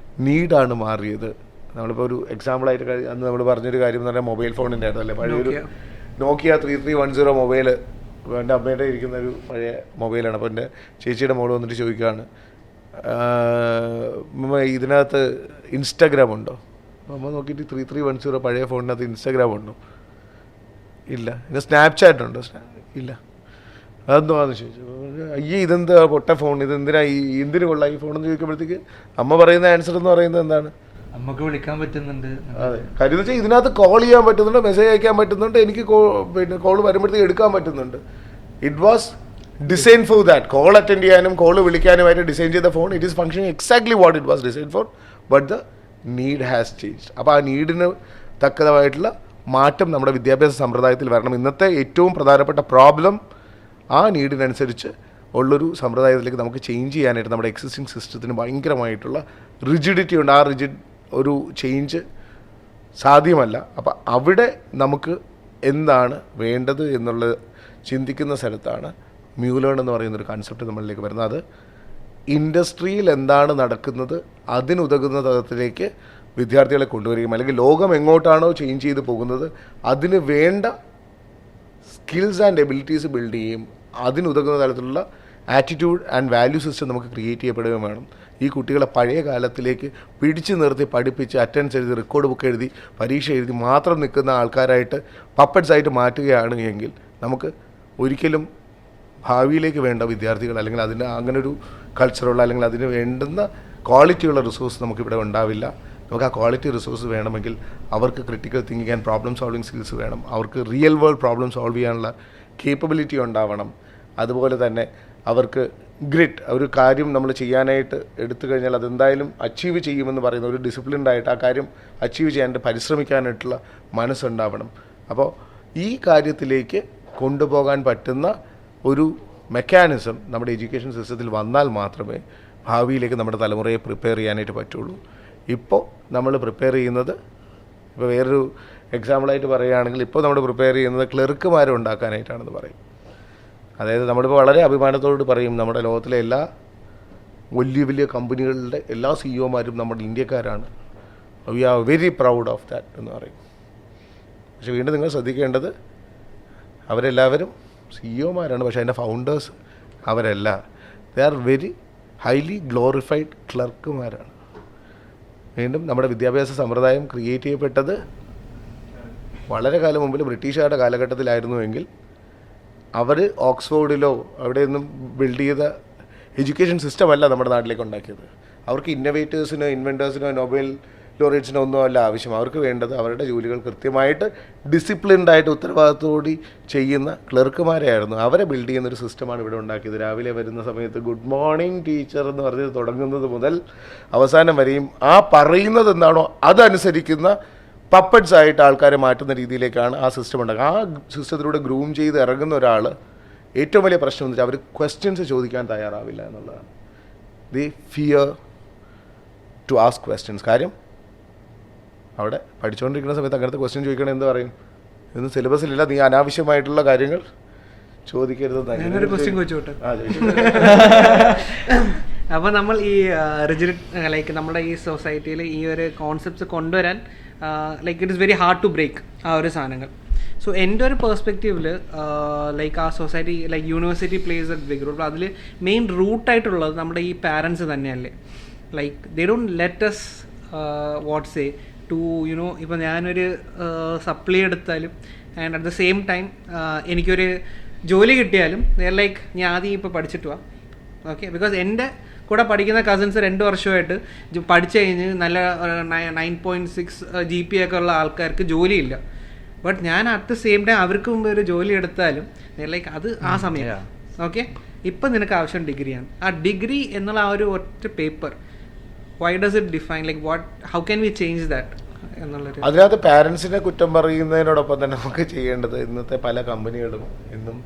നീഡാണ് മാറിയത്. നമ്മളിപ്പോൾ ഒരു എക്സാമ്പിളായിട്ട് അന്ന് നമ്മൾ പറഞ്ഞൊരു കാര്യം എന്ന് പറഞ്ഞാൽ മൊബൈൽ ഫോണിൻ്റെ ആയിരുന്നു അല്ലേ. പഴയൊരു നോക്കിയ 3310 മൊബൈൽ എൻ്റെ അമ്മയുടെ ഇരിക്കുന്ന ഒരു പഴയ മൊബൈലാണ്. അപ്പോൾ എൻ്റെ ചേച്ചിയുടെ മോള് വന്നിട്ട് ചോദിക്കുകയാണ്, ഇതിനകത്ത് ഇൻസ്റ്റാഗ്രാം ഉണ്ടോ? അമ്മ നോക്കിയിട്ട് 3310 പഴയ ഫോണിനകത്ത് ഇൻസ്റ്റാഗ്രാം ഉണ്ടോ? ഇല്ല. പിന്നെ സ്നാപ്ചാറ്റ് ഉണ്ടോ? ഇല്ല. അതെന്തുവാന്ന് ചോദിച്ചു. അയ്യേ ഇതെന്താ പൊട്ട ഫോൺ, ഇതെന്തിനാ എന്തിനു കൊള്ളാം ഈ ഫോണെന്ന് ചോദിക്കുമ്പോഴത്തേക്ക് അമ്മ പറയുന്ന ആൻസർ എന്ന് പറയുന്നത് എന്താണ്? നമുക്ക് വിളിക്കാൻ പറ്റുന്നുണ്ട്. അതെ, കാര്യം എന്ന് വെച്ചാൽ ഇതിനകത്ത് കോൾ ചെയ്യാൻ പറ്റുന്നുണ്ട്, മെസ്സേജ് അയക്കാൻ പറ്റുന്നുണ്ട്, എനിക്ക് പിന്നെ കോൾ വരുമ്പോഴത്തേക്ക് എടുക്കാൻ പറ്റുന്നുണ്ട്. It was design for that. Call attend ചെയ്യാനും കോൾ വിളിക്കാനുമായിട്ട് ഡിസൈൻ ചെയ്ത phone it is functioning exactly what it was design four. But the need has changed. അപ്പോൾ ആ നീഡിന് തക്കതായിട്ടുള്ള മാറ്റം നമ്മുടെ വിദ്യാഭ്യാസ സമ്പ്രദായത്തിൽ വരണം. ഇന്നത്തെ ഏറ്റവും പ്രധാനപ്പെട്ട പ്രോബ്ലം ആ നീഡിനനുസരിച്ച് ഉള്ളൊരു സമ്പ്രദായത്തിലേക്ക് നമുക്ക് ചേഞ്ച് ചെയ്യാനായിട്ട് നമ്മുടെ എക്സിസ്റ്റിംഗ് സിസ്റ്റത്തിന് ഭയങ്കരമായിട്ടുള്ള റിജിഡിറ്റി ഉണ്ട്. ആ ഒരു ചേഞ്ച് സാധ്യമല്ല. അപ്പോൾ അവിടെ നമുക്ക് എന്താണ് വേണ്ടത് എന്നുള്ളത് ചിന്തിക്കുന്ന സ്ഥലത്താണ് മ്യൂലേൺ എന്ന് പറയുന്നൊരു കൺസെപ്റ്റ് നമ്മളിലേക്ക് വരുന്നത്. അത് ഇൻഡസ്ട്രിയിൽ എന്താണ് നടക്കുന്നത് അതിനുതകുന്ന തരത്തിലേക്ക് വിദ്യാർത്ഥികളെ കൊണ്ടുവരികയും അല്ലെങ്കിൽ ലോകം എങ്ങോട്ടാണോ ചേഞ്ച് ചെയ്ത് പോകുന്നത് അതിന് വേണ്ട സ്കിൽസ് ആൻഡ് എബിലിറ്റീസ് ബിൽഡ് ചെയ്യുകയും അതിനുതകുന്ന തരത്തിലുള്ള ആറ്റിറ്റ്യൂഡ് ആൻഡ് വാല്യൂ സിസ്റ്റം നമുക്ക് ക്രിയേറ്റ് ചെയ്യപ്പെടുകയും വേണം. ഈ കുട്ടികളെ പഴയ കാലത്തിലേക്ക് പിടിച്ചു നിർത്തി പഠിപ്പിച്ച് അറ്റൻഡൻസ് എഴുതി റെക്കോർഡ് ബുക്ക് എഴുതി പരീക്ഷ എഴുതി മാത്രം നിൽക്കുന്ന ആൾക്കാരായിട്ട് പപ്പറ്റ്സ് ആയിട്ട് മാറ്റുകയാണ് എങ്കിൽ നമുക്ക് ഒരിക്കലും ഭാവിയിലേക്ക് വേണ്ട വിദ്യാർത്ഥികൾ അല്ലെങ്കിൽ അതിന് അങ്ങനൊരു കൾച്ചറുള്ള അല്ലെങ്കിൽ അതിന് വേണ്ടുന്ന ക്വാളിറ്റിയുള്ള റിസോഴ്സ് നമുക്കിവിടെ ഉണ്ടാവില്ല. നമുക്ക് ആ ക്വാളിറ്റി റിസോഴ്സ് വേണമെങ്കിൽ അവർക്ക് critical thinking and problem solving skills വേണം. അവർക്ക് റിയൽ വേൾഡ് പ്രോബ്ലം സോൾവ് ചെയ്യാനുള്ള കേപ്പബിലിറ്റി ഉണ്ടാവണം. അതുപോലെ തന്നെ അവർക്ക് ഗ്രിറ്റ്, ഒരു കാര്യം നമ്മൾ ചെയ്യാനായിട്ട് എടുത്തു കഴിഞ്ഞാൽ അതെന്തായാലും അച്ചീവ് ചെയ്യുമെന്ന് പറയുന്ന ഒരു ഡിസിപ്ലിൻഡ് ആയിട്ട് ആ കാര്യം അച്ചീവ് ചെയ്യാനായിട്ട് പരിശ്രമിക്കാനായിട്ടുള്ള മനസ്സുണ്ടാവണം. അപ്പോൾ ഈ കാര്യത്തിലേക്ക് കൊണ്ടുപോകാൻ പറ്റുന്ന ഒരു മെക്കാനിസം നമ്മുടെ എഡ്യൂക്കേഷൻ സിസ്റ്റത്തിൽ വന്നാൽ മാത്രമേ ഭാവിയിലേക്ക് നമ്മുടെ തലമുറയെ പ്രിപ്പയർ ചെയ്യാനായിട്ട് പറ്റുള്ളൂ. ഇപ്പോൾ നമ്മൾ പ്രിപ്പയർ ചെയ്യുന്നത്, ഇപ്പോൾ വേറൊരു എക്സാമ്പിളായിട്ട് പറയുകയാണെങ്കിൽ ഇപ്പോൾ നമ്മൾ പ്രിപ്പയർ ചെയ്യുന്നത് ക്ലർക്കുമാരെ ഉണ്ടാക്കാനായിട്ടാണെന്ന് പറയും. അതായത് നമ്മളിപ്പോൾ വളരെ അഭിമാനത്തോട് പറയും നമ്മുടെ ലോകത്തിലെ എല്ലാ വലിയ വലിയ കമ്പനികളുടെ എല്ലാ സിഇഒമാരും നമ്മുടെ ഇന്ത്യക്കാരാണ്. We are very proud of that എന്ന് പറയും. പക്ഷെ വീണ്ടും നിങ്ങൾ ശ്രദ്ധിക്കേണ്ടത് അവരെല്ലാവരും സിഇഒമാരാണ്, പക്ഷേ അതിൻ്റെ ഫൗണ്ടേഴ്സ് അവരല്ല. They are very highly glorified ക്ലർക്കുമാരാണ്. വീണ്ടും നമ്മുടെ വിദ്യാഭ്യാസ സമ്പ്രദായം ക്രിയേറ്റ് ചെയ്യപ്പെട്ടത് വളരെ കാലം മുമ്പിൽ ബ്രിട്ടീഷുകാരുടെ കാലഘട്ടത്തിലായിരുന്നുവെങ്കിൽ അവർ ഓക്സ്ഫോർഡിലോ അവിടെയൊന്നും ബിൽഡ് ചെയ്ത എഡ്യൂക്കേഷൻ സിസ്റ്റമല്ല നമ്മുടെ നാട്ടിലേക്ക് ഉണ്ടാക്കിയത്. അവർക്ക് ഇന്നൊവേറ്റേഴ്സിനോ ഇൻവെൻറ്റേഴ്സിനോ നൊബേൽ ലോറിയറ്റ്സിനോ ഒന്നും അല്ല ആവശ്യം. അവർക്ക് വേണ്ടത് അവരുടെ ജോലികൾ കൃത്യമായിട്ട് ഡിസിപ്ലിൻഡായിട്ട് ഉത്തരവാദിത്തോടി ചെയ്യുന്ന ക്ലർക്കുമാരെയായിരുന്നു. അവരെ ബിൽഡ് ചെയ്യുന്നൊരു സിസ്റ്റമാണ് ഇവിടെ ഉണ്ടാക്കിയത്. രാവിലെ വരുന്ന സമയത്ത് ഗുഡ് മോർണിംഗ് ടീച്ചർ എന്ന് പറഞ്ഞ് തുടങ്ങുന്നത് മുതൽ അവസാനം വരെയും ആ പറയുന്നത് എന്താണോ അതനുസരിക്കുന്ന പപ്പറ്റ്സ് ആയിട്ട് ആൾക്കാരെ മാറ്റുന്ന രീതിയിലേക്കാണ് ആ സിസ്റ്റം ഉണ്ടാക്കുക. ആ സിസ്റ്റത്തിലൂടെ ഗ്രൂം ചെയ്ത് ഇറങ്ങുന്ന ഒരാൾ ഏറ്റവും വലിയ പ്രശ്നം എന്ന് വെച്ചാൽ അവർ ക്വസ്റ്റ്യൻസ് ചോദിക്കാൻ തയ്യാറാവില്ല എന്നുള്ളതാണ്. The fear to ask questions. കാര്യം അവിടെ പഠിച്ചുകൊണ്ടിരിക്കുന്ന സമയത്ത് അങ്ങനത്തെ ക്വസ്റ്റ്യൻ ചോദിക്കണേ എന്ത് പറയും, ഇതൊന്നും സിലബസിലില്ല, നീ അനാവശ്യമായിട്ടുള്ള കാര്യങ്ങൾ ചോദിക്കരുത്. ഞാനൊരു ക്വസ്റ്റ്യൻ ചോദിച്ചോട്ടെ. അപ്പോൾ നമ്മൾ ഈ റിജിഡ് ലൈക്ക് നമ്മുടെ ഈ സൊസൈറ്റിയിൽ ഈ ഒരു കോൺസെപ്റ്റ്സ് കൊണ്ടുവരാൻ like it is very hard to break ആ ഒരു സാധനങ്ങൾ. സോ എൻ്റെ ഒരു പെർസ്പെക്റ്റീവിൽ ലൈക്ക് ആ society like university plays a big role. അതിൽ മെയിൻ റൂട്ടായിട്ടുള്ളത് നമ്മുടെ ഈ പാരൻസ് തന്നെയല്ലേ. Like they don't let us what's a to you know. ഇപ്പോൾ ഞാനൊരു സപ്ലി എടുത്താലും and at the same time എനിക്കൊരു ജോലി കിട്ടിയാലും ലൈക്ക് ഞാൻ ആദ്യം ഇപ്പോൾ പഠിച്ചിട്ട് പോവാം. ഓക്കെ, ബിക്കോസ് എൻ്റെ കൂടെ പഠിക്കുന്ന കസിൻസ് 2 വർഷമായിട്ട് പഠിച്ചു കഴിഞ്ഞ് നല്ല 9.6 GPA ഒക്കെ ഉള്ള ആൾക്കാർക്ക് ജോലിയില്ല. ബട്ട് ഞാൻ അറ്റ് ദ സെയിം ടൈം അവർക്ക് മുമ്പ് ഒരു ജോലി എടുത്താലും ലൈക്ക് അത് ആ സമയം ഓക്കെ ഇപ്പം നിനക്ക് ആവശ്യം ഡിഗ്രിയാണ്. ആ ഡിഗ്രി എന്നുള്ള ആ ഒരു ഒറ്റ paper why does it define like what how can we change that എന്നുള്ളൊരു. അതിനകത്ത് പാരൻസിനെ കുറ്റം പറയുന്നതിനോടൊപ്പം തന്നെ നമുക്ക് ചെയ്യേണ്ടത് ഇന്നത്തെ പല കമ്പനികളും ഇന്നും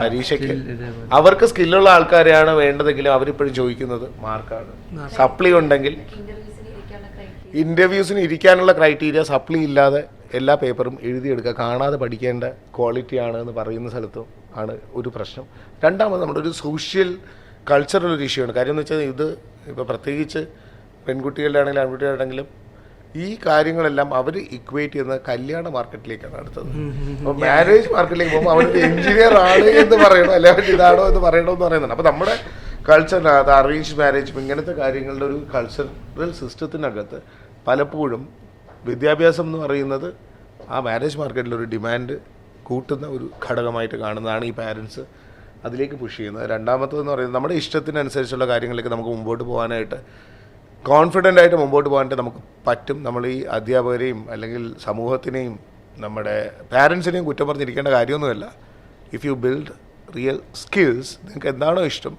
പരീക്ഷയ്ക്ക് അവർക്ക് സ്കില്ലുള്ള ആൾക്കാരെയാണ് വേണ്ടതെങ്കിലും അവരിപ്പോഴും ചോദിക്കുന്നത് മാർക്കാണ്. സപ്ലി ഉണ്ടെങ്കിൽ ഇന്റർവ്യൂസിന് ഇരിക്കാനുള്ള ക്രൈറ്റീരിയ സപ്ലി ഇല്ലാതെ എല്ലാ പേപ്പറും എഴുതിയെടുക്കുക, കാണാതെ പഠിക്കേണ്ട ക്വാളിറ്റിയാണ് എന്ന് പറയുന്ന സ്ഥലത്തും ആണ് ഒരു പ്രശ്നം. രണ്ടാമത് നമ്മുടെ ഒരു സോഷ്യൽ കൾച്ചറൽ ഒരു ഇഷ്യൂ ആണ്. കാര്യം എന്ന് വെച്ചാൽ ഇത് ഇപ്പോൾ പ്രത്യേകിച്ച് പെൺകുട്ടികളുടെ ആണെങ്കിലും ആൺകുട്ടികളുടെ ആണെങ്കിലും ഈ കാര്യങ്ങളെല്ലാം അവർ ഇക്വേറ്റ് ചെയ്യുന്ന കല്യാണ മാർക്കറ്റിലേക്കാണ് അടുത്തത്. അപ്പോൾ മാരേജ് മാർക്കറ്റിലേക്ക് പോകുമ്പോൾ അവർക്ക് എഞ്ചിനീയർ ആണ് എന്ന് പറയണോ അല്ലെങ്കിൽ ഇതാണോ എന്ന് പറയണോ എന്ന് പറയുന്നുണ്ട്. അപ്പോൾ നമ്മുടെ കൾച്ചറിനകത്ത് അറേഞ്ച് മാരേജ് ഇങ്ങനത്തെ കാര്യങ്ങളുടെ ഒരു കൾച്ചറൽ സിസ്റ്റത്തിനകത്ത് പലപ്പോഴും വിദ്യാഭ്യാസം എന്ന് പറയുന്നത് ആ മാരേജ് മാർക്കറ്റിലൊരു ഡിമാൻഡ് കൂട്ടുന്ന ഒരു ഘടകമായിട്ട് കാണുന്നതാണ് ഈ പാരൻസ് അതിലേക്ക് പുഷ് ചെയ്യുന്നത്. രണ്ടാമത്തതെന്ന് പറയുന്നത് നമ്മുടെ ഇഷ്ടത്തിനനുസരിച്ചുള്ള കാര്യങ്ങളിലേക്ക് നമുക്ക് മുമ്പോട്ട് പോകാനായിട്ട് കോൺഫിഡൻ്റ് ആയിട്ട് മുമ്പോട്ട് പോകാനായിട്ട് നമുക്ക് പറ്റും. നമ്മൾ ഈ അധ്യാപകരെയും അല്ലെങ്കിൽ സമൂഹത്തിനെയും നമ്മുടെ പാരൻസിനെയും കുറ്റം പറഞ്ഞിരിക്കേണ്ട കാര്യമൊന്നുമല്ല. If you build real skills, നിങ്ങൾക്ക് എന്താണോ ഇഷ്ടം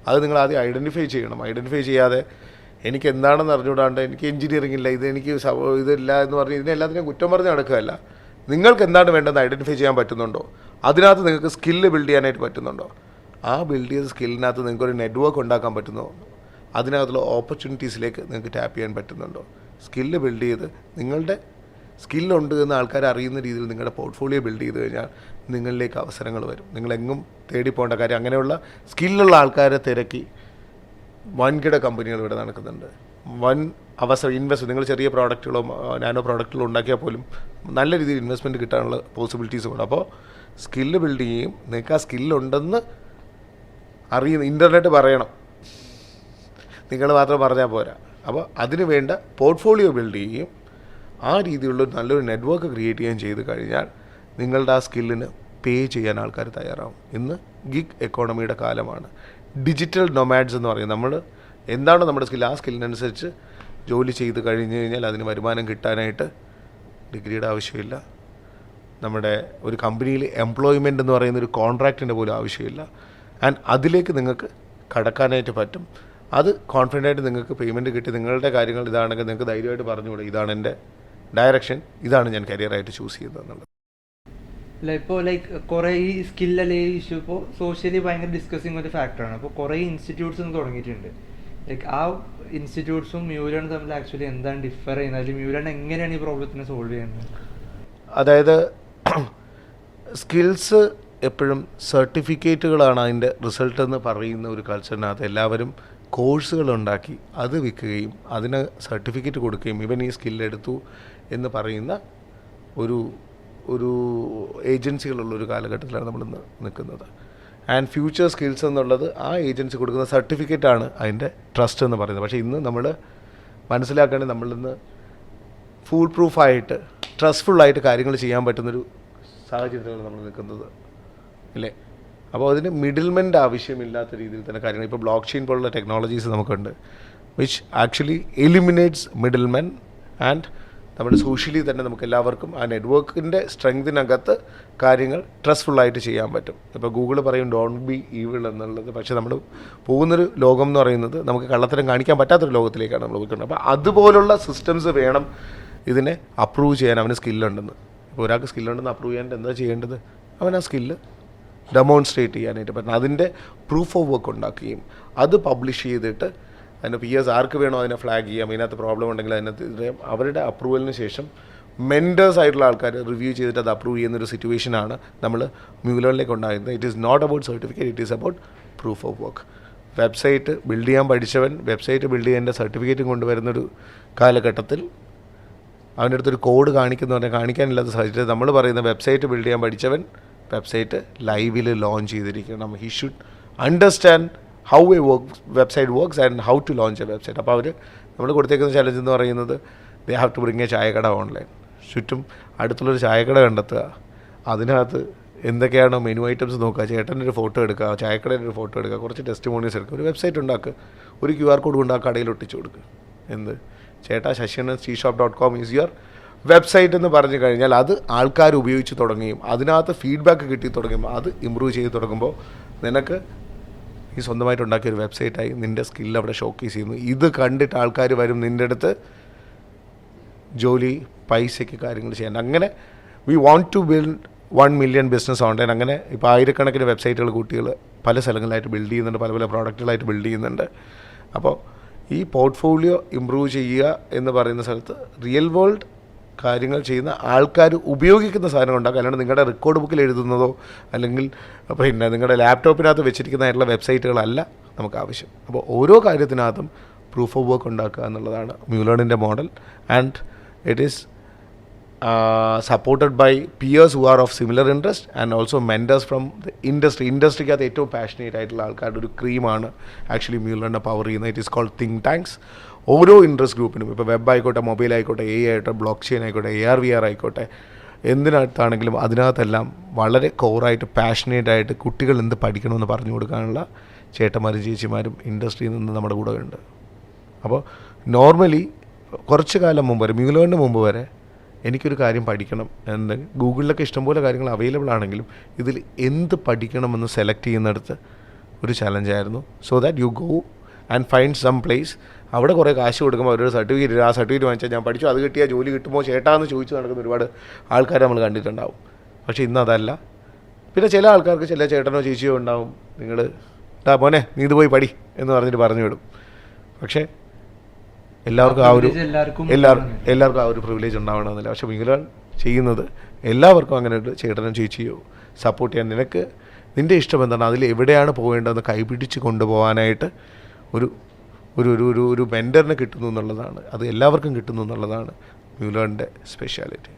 അത് നിങ്ങൾ ആദ്യം ഐഡൻറ്റിഫൈ ചെയ്യണം. ഐഡൻറ്റിഫൈ ചെയ്യാതെ എനിക്ക് എന്താണെന്ന് അറിഞ്ഞുകൂടാണ്ട് എനിക്ക് എഞ്ചിനീയറിംഗ് ഇല്ല, ഇതെനിക്ക് ഇതില്ല എന്ന് പറഞ്ഞ് ഇതിനെല്ലാത്തിനെയും കുറ്റം പറഞ്ഞ് നടക്കുകയല്ല. നിങ്ങൾക്ക് എന്താണ് വേണ്ടതെന്ന് ഐഡൻറ്റിഫൈ ചെയ്യാൻ പറ്റുന്നുണ്ടോ, അതിനകത്ത് നിങ്ങൾക്ക് സ്കില്ല് ബിൽഡ് ചെയ്യാനായിട്ട് പറ്റുന്നുണ്ടോ, ആ ബിൽഡ് ചെയ്ത സ്കില്ലിനകത്ത് നിങ്ങൾക്കൊരു നെറ്റ്വർക്ക് ഉണ്ടാക്കാൻ പറ്റുന്നോ, അതിനകത്തുള്ള ഓപ്പർച്യൂണിറ്റീസിലേക്ക് നിങ്ങൾക്ക് ടാപ്പ് ചെയ്യാൻ പറ്റുന്നുണ്ടോ? സ്കില്ല് ബിൽഡ് ചെയ്ത് നിങ്ങളുടെ സ്കില്ലുണ്ട് എന്ന് ആൾക്കാർ അറിയുന്ന രീതിയിൽ നിങ്ങളുടെ പോർട്ട്ഫോളിയോ ബിൽഡ് ചെയ്ത് കഴിഞ്ഞാൽ നിങ്ങളിലേക്ക് അവസരങ്ങൾ വരും. നിങ്ങളെങ്ങും തേടി പോകേണ്ട കാര്യം. അങ്ങനെയുള്ള സ്കില്ലുള്ള ആൾക്കാരെ തിരക്കി വൻകിട കമ്പനികൾ ഇവിടെ നടക്കുന്നുണ്ട്. വൻ അവസരം ഇൻവെസ്റ്റ്, നിങ്ങൾ ചെറിയ പ്രോഡക്റ്റുകളോ നാനോ പ്രോഡക്റ്റുകളോ ഉണ്ടാക്കിയാൽ പോലും നല്ല രീതിയിൽ ഇൻവെസ്റ്റ്മെൻറ്റ് കിട്ടാനുള്ള പോസിബിലിറ്റീസും ഉണ്ട്. അപ്പോൾ സ്കില്ല് ബിൽഡ് ചെയ്യുകയും നിങ്ങൾക്ക് ആ സ്കില്ലുണ്ടെന്ന് അറിയുന്ന ഇൻ്റർനെറ്റ് പറയണം, നിങ്ങൾ മാത്രം പറഞ്ഞാൽ പോരാ. അപ്പോൾ അതിന് വേണ്ട പോർട്ട്ഫോളിയോ ബിൽഡ് ചെയ്യുകയും ആ രീതിയിലുള്ള നല്ലൊരു നെറ്റ്വർക്ക് ക്രിയേറ്റ് ചെയ്യുകയും ചെയ്ത് കഴിഞ്ഞാൽ നിങ്ങളുടെ ആ സ്കില്ലിന് പേ ചെയ്യാൻ ആൾക്കാർ തയ്യാറാവും. ഇന്ന് ഗിഗ് എക്കോണമിയുടെ കാലമാണ്. ഡിജിറ്റൽ നൊമാഡ്സ് എന്ന് പറയും. നമ്മൾ എന്താണോ നമ്മുടെ സ്കില്ല്, ആ സ്കില്ലിനനുസരിച്ച് ജോലി ചെയ്ത് കഴിഞ്ഞ് കഴിഞ്ഞാൽ അതിന് വരുമാനം കിട്ടാനായിട്ട് ഡിഗ്രിയുടെ ആവശ്യമില്ല. നമ്മുടെ ഒരു കമ്പനിയിൽ എംപ്ലോയ്മെൻ്റ് എന്ന് പറയുന്ന ഒരു കോൺട്രാക്റ്റിൻ്റെ പോലും ആവശ്യമില്ല. ആൻഡ് അതിലേക്ക് നിങ്ങൾക്ക് കടക്കാനായിട്ട് പറ്റും. അത് കോൺഫിഡൻ്റായിട്ട് നിങ്ങൾക്ക് പേയ്മെൻറ്റ് കിട്ടി നിങ്ങളുടെ കാര്യങ്ങൾ ഇതാണെങ്കിൽ നിങ്ങൾക്ക് ധൈര്യമായിട്ട് പറഞ്ഞുകൂടെ, ഇതാണ് എൻ്റെ ഡയറക്ഷൻ, ഇതാണ് ഞാൻ കരിയറായിട്ട് ചൂസ് ചെയ്യുന്നത് എന്നുള്ളത്. അല്ല ഇപ്പോൾ കുറേ ഈ സ്കില്ലല്ലേ ഈ ഇഷ്യൂ ഇപ്പോൾ സോഷ്യലി ഭയങ്കര ഡിസ്കസിങ് ഒരു ഫാക്ടറാണ്. അപ്പോൾ കുറേ ഇൻസ്റ്റിറ്റ്യൂട്ട്സും തുടങ്ങിയിട്ടുണ്ട്. ആ ഇൻസ്റ്റിറ്റ്യൂട്ട്സും മ്യൂലണും തമ്മിൽ ആക്ച്വലി എന്താണ് ഡിഫർ ചെയ്യുന്നത്, അല്ലെങ്കിൽ മ്യൂലൺ എങ്ങനെയാണ് ഈ പ്രോബ്ലത്തിനെ സോൾവ് ചെയ്യുന്നത്? അതായത് സ്കിൽസ് എപ്പോഴും സർട്ടിഫിക്കറ്റുകളാണ് അതിൻ്റെ റിസൾട്ട് എന്ന് പറയുന്ന ഒരു കൾച്ചറിനകത്ത് എല്ലാവരും കോഴ്സുകളുണ്ടാക്കി അത് വിൽക്കുകയും അതിന് സർട്ടിഫിക്കറ്റ് കൊടുക്കുകയും ഇവൻ ഈ സ്കില്ലെടുത്തു എന്ന് പറയുന്ന ഒരു ഏജൻസികളുള്ളൊരു കാലഘട്ടത്തിലാണ് നമ്മളിന്ന് നിൽക്കുന്നത്. ആൻഡ് ഫ്യൂച്ചർ സ്കിൽസ് എന്നുള്ളത് ആ ഏജൻസി കൊടുക്കുന്ന സർട്ടിഫിക്കറ്റാണ് അതിൻ്റെ ട്രസ്റ്റ് എന്ന് പറയുന്നത്. പക്ഷേ ഇന്ന് നമ്മൾ മനസ്സിലാക്കേണ്ടത് നമ്മളിന്ന് ഫുൾ പ്രൂഫായിട്ട് ട്രസ്റ്റ്ഫുള്ളായിട്ട് കാര്യങ്ങൾ ചെയ്യാൻ പറ്റുന്നൊരു സാഹചര്യത്തിലാണ് നമ്മൾ നിൽക്കുന്നത്, ഇല്ലേ? അപ്പോൾ അതിന് മിഡിൽമെൻ്റ് ആവശ്യമില്ലാത്ത രീതിയിൽ തന്നെ കാര്യങ്ങൾ ഇപ്പോൾ ബ്ലോക്ക് ചെയിൻ പോലുള്ള ടെക്നോളജീസ് നമുക്കുണ്ട്, which actually eliminates middlemen. And നമ്മുടെ സോഷ്യലി തന്നെ നമുക്ക് എല്ലാവർക്കും ആ നെറ്റ്വർക്കിൻ്റെ സ്ട്രെങ്തിനകത്ത് കാര്യങ്ങൾ ട്രസ്റ്റ്ഫുള്ളായിട്ട് ചെയ്യാൻ പറ്റും. ഇപ്പോൾ ഗൂഗിൾ പറയും ഡോണ്ട് ബി ഈവിൾ എന്നുള്ളത്. പക്ഷേ നമ്മൾ പോകുന്നൊരു ലോകം എന്ന് പറയുന്നത് നമുക്ക് കള്ളത്തരം കാണിക്കാൻ പറ്റാത്തൊരു ലോകത്തിലേക്കാണ് നമ്മൾ പോയിക്കുന്നത്. അപ്പോൾ അതുപോലുള്ള സിസ്റ്റംസ് വേണം ഇതിനെ അപ്രൂവ് ചെയ്യാൻ. അവന് സ്കില്ലുണ്ടെന്ന്, ഇപ്പോൾ ഒരാൾക്ക് സ്കില്ലുണ്ടെന്ന് അപ്രൂവ് ചെയ്യാൻ എന്താ ചെയ്യേണ്ടത്? അവൻ ആ സ്കില്ല് ഡെമോൺസ്ട്രേറ്റ് ചെയ്യാനായിട്ട് പറ്റണം. അതിൻ്റെ പ്രൂഫ് ഓഫ് വർക്ക് ഉണ്ടാക്കുകയും അത് പബ്ലിഷ് ചെയ്തിട്ട് അതിൻ്റെ പിയേഴ്സ് ആർക്ക് വേണോ അതിനെ ഫ്ലാഗ് ചെയ്യാം. ഇതിനകത്ത് പ്രോബ്ലം ഉണ്ടെങ്കിൽ അതിനകത്ത് അവരുടെ അപ്രൂവലിന് ശേഷം മെൻറ്റേഴ്സ് ആയിട്ടുള്ള ആൾക്കാർ റിവ്യൂ ചെയ്തിട്ട് അത് അപ്രൂവ് ചെയ്യുന്നൊരു സിറ്റുവേഷനാണ് നമ്മൾ മ്യൂലറിലേക്ക് ഉണ്ടായിരുന്നത്. It is not about certificate, it is about proof of work. Website build ചെയ്യാൻ പഠിച്ചവൻ വെബ്സൈറ്റ് ബിൽഡ് ചെയ്യാൻ്റെ സർട്ടിഫിക്കറ്റും കൊണ്ടുവരുന്നൊരു കാലഘട്ടത്തിൽ അവൻ്റെ അടുത്തൊരു കോഡ് കാണിക്കുന്നവരെ കാണിക്കാനില്ലാത്ത സാഹചര്യത്തിൽ നമ്മൾ പറയുന്ന വെബ്സൈറ്റ് ബിൽഡ് ചെയ്യാൻ പഠിച്ചവൻ വെബ്സൈറ്റ് ലൈവിൽ ലോഞ്ച് ചെയ്തിരിക്കണം. He should understand how a website works and how to launch a website. അപ്പോൾ അവർ നമ്മൾ കൊടുത്തേക്കുന്ന ചലഞ്ച് എന്ന് പറയുന്നത് they have to bring a ചായക്കട ഓൺലൈൻ. ചുറ്റും അടുത്തുള്ളൊരു ചായക്കട കണ്ടെത്തുക, അതിനകത്ത് എന്തൊക്കെയാണോ മെനു ഐറ്റംസ് നോക്കുക, ചേട്ടൻ്റെ ഒരു ഫോട്ടോ എടുക്കുക, ചായക്കടയുടെ ഒരു ഫോട്ടോ എടുക്കുക, കുറച്ച് ടെസ്റ്റിമോണീസ് എടുക്കുക, ഒരു വെബ്സൈറ്റ് ഉണ്ടാക്കുക, ഒരു QR കോഡ് കൊണ്ട് ആ കടയിൽ ഒട്ടിച്ചു കൊടുക്കുക. എന്ത് ചേട്ടാ shashinansTshop.com ഈസ് യുവർ വെബ്സൈറ്റ് എന്ന് പറഞ്ഞു കഴിഞ്ഞാൽ അത് ആൾക്കാർ ഉപയോഗിച്ച് തുടങ്ങുകയും അതിനകത്ത് ഫീഡ്ബാക്ക് കിട്ടി തുടങ്ങുമ്പോൾ അത് ഇമ്പ്രൂവ് ചെയ്ത് തുടങ്ങുമ്പോൾ നിനക്ക് ഈ സ്വന്തമായിട്ട് ഉണ്ടാക്കിയൊരു വെബ്സൈറ്റായി നിൻ്റെ സ്കില്ല് അവിടെ ഷോക്കേസ് ചെയ്യുന്നു. ഇത് കണ്ടിട്ട് ആൾക്കാർ വരും നിൻ്റെ അടുത്ത് ജോലി പൈസയ്ക്ക് കാര്യങ്ങൾ ചെയ്യാൻ. അങ്ങനെ we want to build 1 million business online. അങ്ങനെ ഇപ്പോൾ ആയിരക്കണക്കിന് വെബ്സൈറ്റുകൾ കുട്ടികൾ പല സ്ഥലങ്ങളിലായിട്ട് ബിൽഡ് ചെയ്യുന്നുണ്ട്, പല പല പ്രോഡക്റ്റുകളായിട്ട് ബിൽഡ് ചെയ്യുന്നുണ്ട്. അപ്പോൾ ഈ പോർട്ട്ഫോളിയോ ഇമ്പ്രൂവ് ചെയ്യുക എന്ന് പറയുന്ന സ്ഥലത്ത് റിയൽ വേൾഡ് കാര്യങ്ങൾ ചെയ്യുന്ന ആൾക്കാർ ഉപയോഗിക്കുന്ന സാധനം ഉണ്ടാക്കുക, അല്ലാണ്ട് നിങ്ങളുടെ റെക്കോർഡ് ബുക്കിൽ എഴുതുന്നതോ അല്ലെങ്കിൽ പിന്നെ നിങ്ങളുടെ ലാപ്ടോപ്പിനകത്ത് വെച്ചിരിക്കുന്നതായിട്ടുള്ള വെബ്സൈറ്റുകളല്ല നമുക്ക് ആവശ്യം. അപ്പോൾ ഓരോ കാര്യത്തിനകത്തും പ്രൂഫ് ഓഫ് വർക്ക് ഉണ്ടാക്കുക എന്നുള്ളതാണ് മ്യൂലണിൻ്റെ model. And it is supported by peers who are of similar interest and also mentors from the ഇൻഡസ്ട്രിക്കകത്ത് ഏറ്റവും പാഷനേറ്റ് ആയിട്ടുള്ള ആൾക്കാരുടെ ഒരു ക്രീമാണ് ആക്ച്വലി മ്യൂലറിനെ പവർ ചെയ്യുന്നത്. It is called think tanks. ഓരോ ഇൻട്രസ്റ്റ് ഗ്രൂപ്പിനും, ഇപ്പോൾ വെബ് ആയിക്കോട്ടെ, മൊബൈൽ ആയിക്കോട്ടെ, AI ആയിക്കോട്ടെ, ബ്ലോക്ക് ചെയിൻ ആയിക്കോട്ടെ, AR/VR ആയിക്കോട്ടെ, എന്തിനകത്താണെങ്കിലും അതിനകത്തെല്ലാം വളരെ കോറായിട്ട് പാഷനേറ്റ് ആയിട്ട് കുട്ടികൾ എന്ത് പഠിക്കണമെന്ന് പറഞ്ഞു കൊടുക്കാനുള്ള ചേട്ടന്മാരും ചേച്ചിമാരും ഇൻഡസ്ട്രിയിൽ നിന്ന് നമ്മുടെ കൂടെ ഉണ്ട്. അപ്പോൾ നോർമലി കുറച്ച് കാലം മുമ്പ് വരെ, മ്യൂലറിന് മുമ്പ് വരെ എനിക്കൊരു കാര്യം പഠിക്കണം എന്ന് ഗൂഗിളിലൊക്കെ ഇഷ്ടംപോലെ കാര്യങ്ങൾ അവൈലബിൾ ആണെങ്കിലും ഇതിൽ എന്ത് പഠിക്കണമെന്ന് സെലക്ട് ചെയ്യുന്നിടത്ത് ഒരു ചലഞ്ചായിരുന്നു. So that you go and find some place. അവിടെ കുറേ കാശ് കൊടുക്കുമ്പോൾ അവരൊരു സർട്ടിഫിക്കറ്റ്, ആ സർട്ടിഫിക്കറ്റ് വാങ്ങിച്ചാൽ ഞാൻ പഠിച്ചു, അത് കിട്ടിയാൽ ജോലി കിട്ടുമോ ചേട്ടാന്ന് ചോദിച്ചു നടക്കുന്ന ഒരുപാട് ആൾക്കാരെ നമ്മൾ കണ്ടിട്ടുണ്ടാവും. പക്ഷേ ഇന്ന് അതല്ല. പിന്നെ ചില ആൾക്കാർക്ക് ചില ചേട്ടനോ ചേച്ചിയോ ഉണ്ടാവും, നിങ്ങൾ മോനെ നീ ഇത് പോയി പഠി എന്ന് പറഞ്ഞിട്ട് പറഞ്ഞു വിടും. പക്ഷേ എല്ലാവർക്കും ആ ഒരു എല്ലാവർക്കും ആ ഒരു പ്രിവിലേജ് ഉണ്ടാവണമെന്നില്ല. പക്ഷെ മികുലാൻ ചെയ്യുന്നത് എല്ലാവർക്കും അങ്ങനെ ഒരു ചേട്ടനും ചേച്ചിയോ സപ്പോർട്ട് ചെയ്യാൻ, നിനക്ക് നിൻ്റെ ഇഷ്ടം എന്താണ്, അതിൽ എവിടെയാണ് പോകേണ്ടതെന്ന് കൈപിടിച്ച് കൊണ്ടുപോകാനായിട്ട് ഒരു ഒരു ഒരു ഒരു മെൻറ്ററിനെ കിട്ടുന്നു എന്നുള്ളതാണ്, അത് എല്ലാവർക്കും കിട്ടുന്നു എന്നുള്ളതാണ് മികുലാൻ്റെ സ്പെഷ്യാലിറ്റി.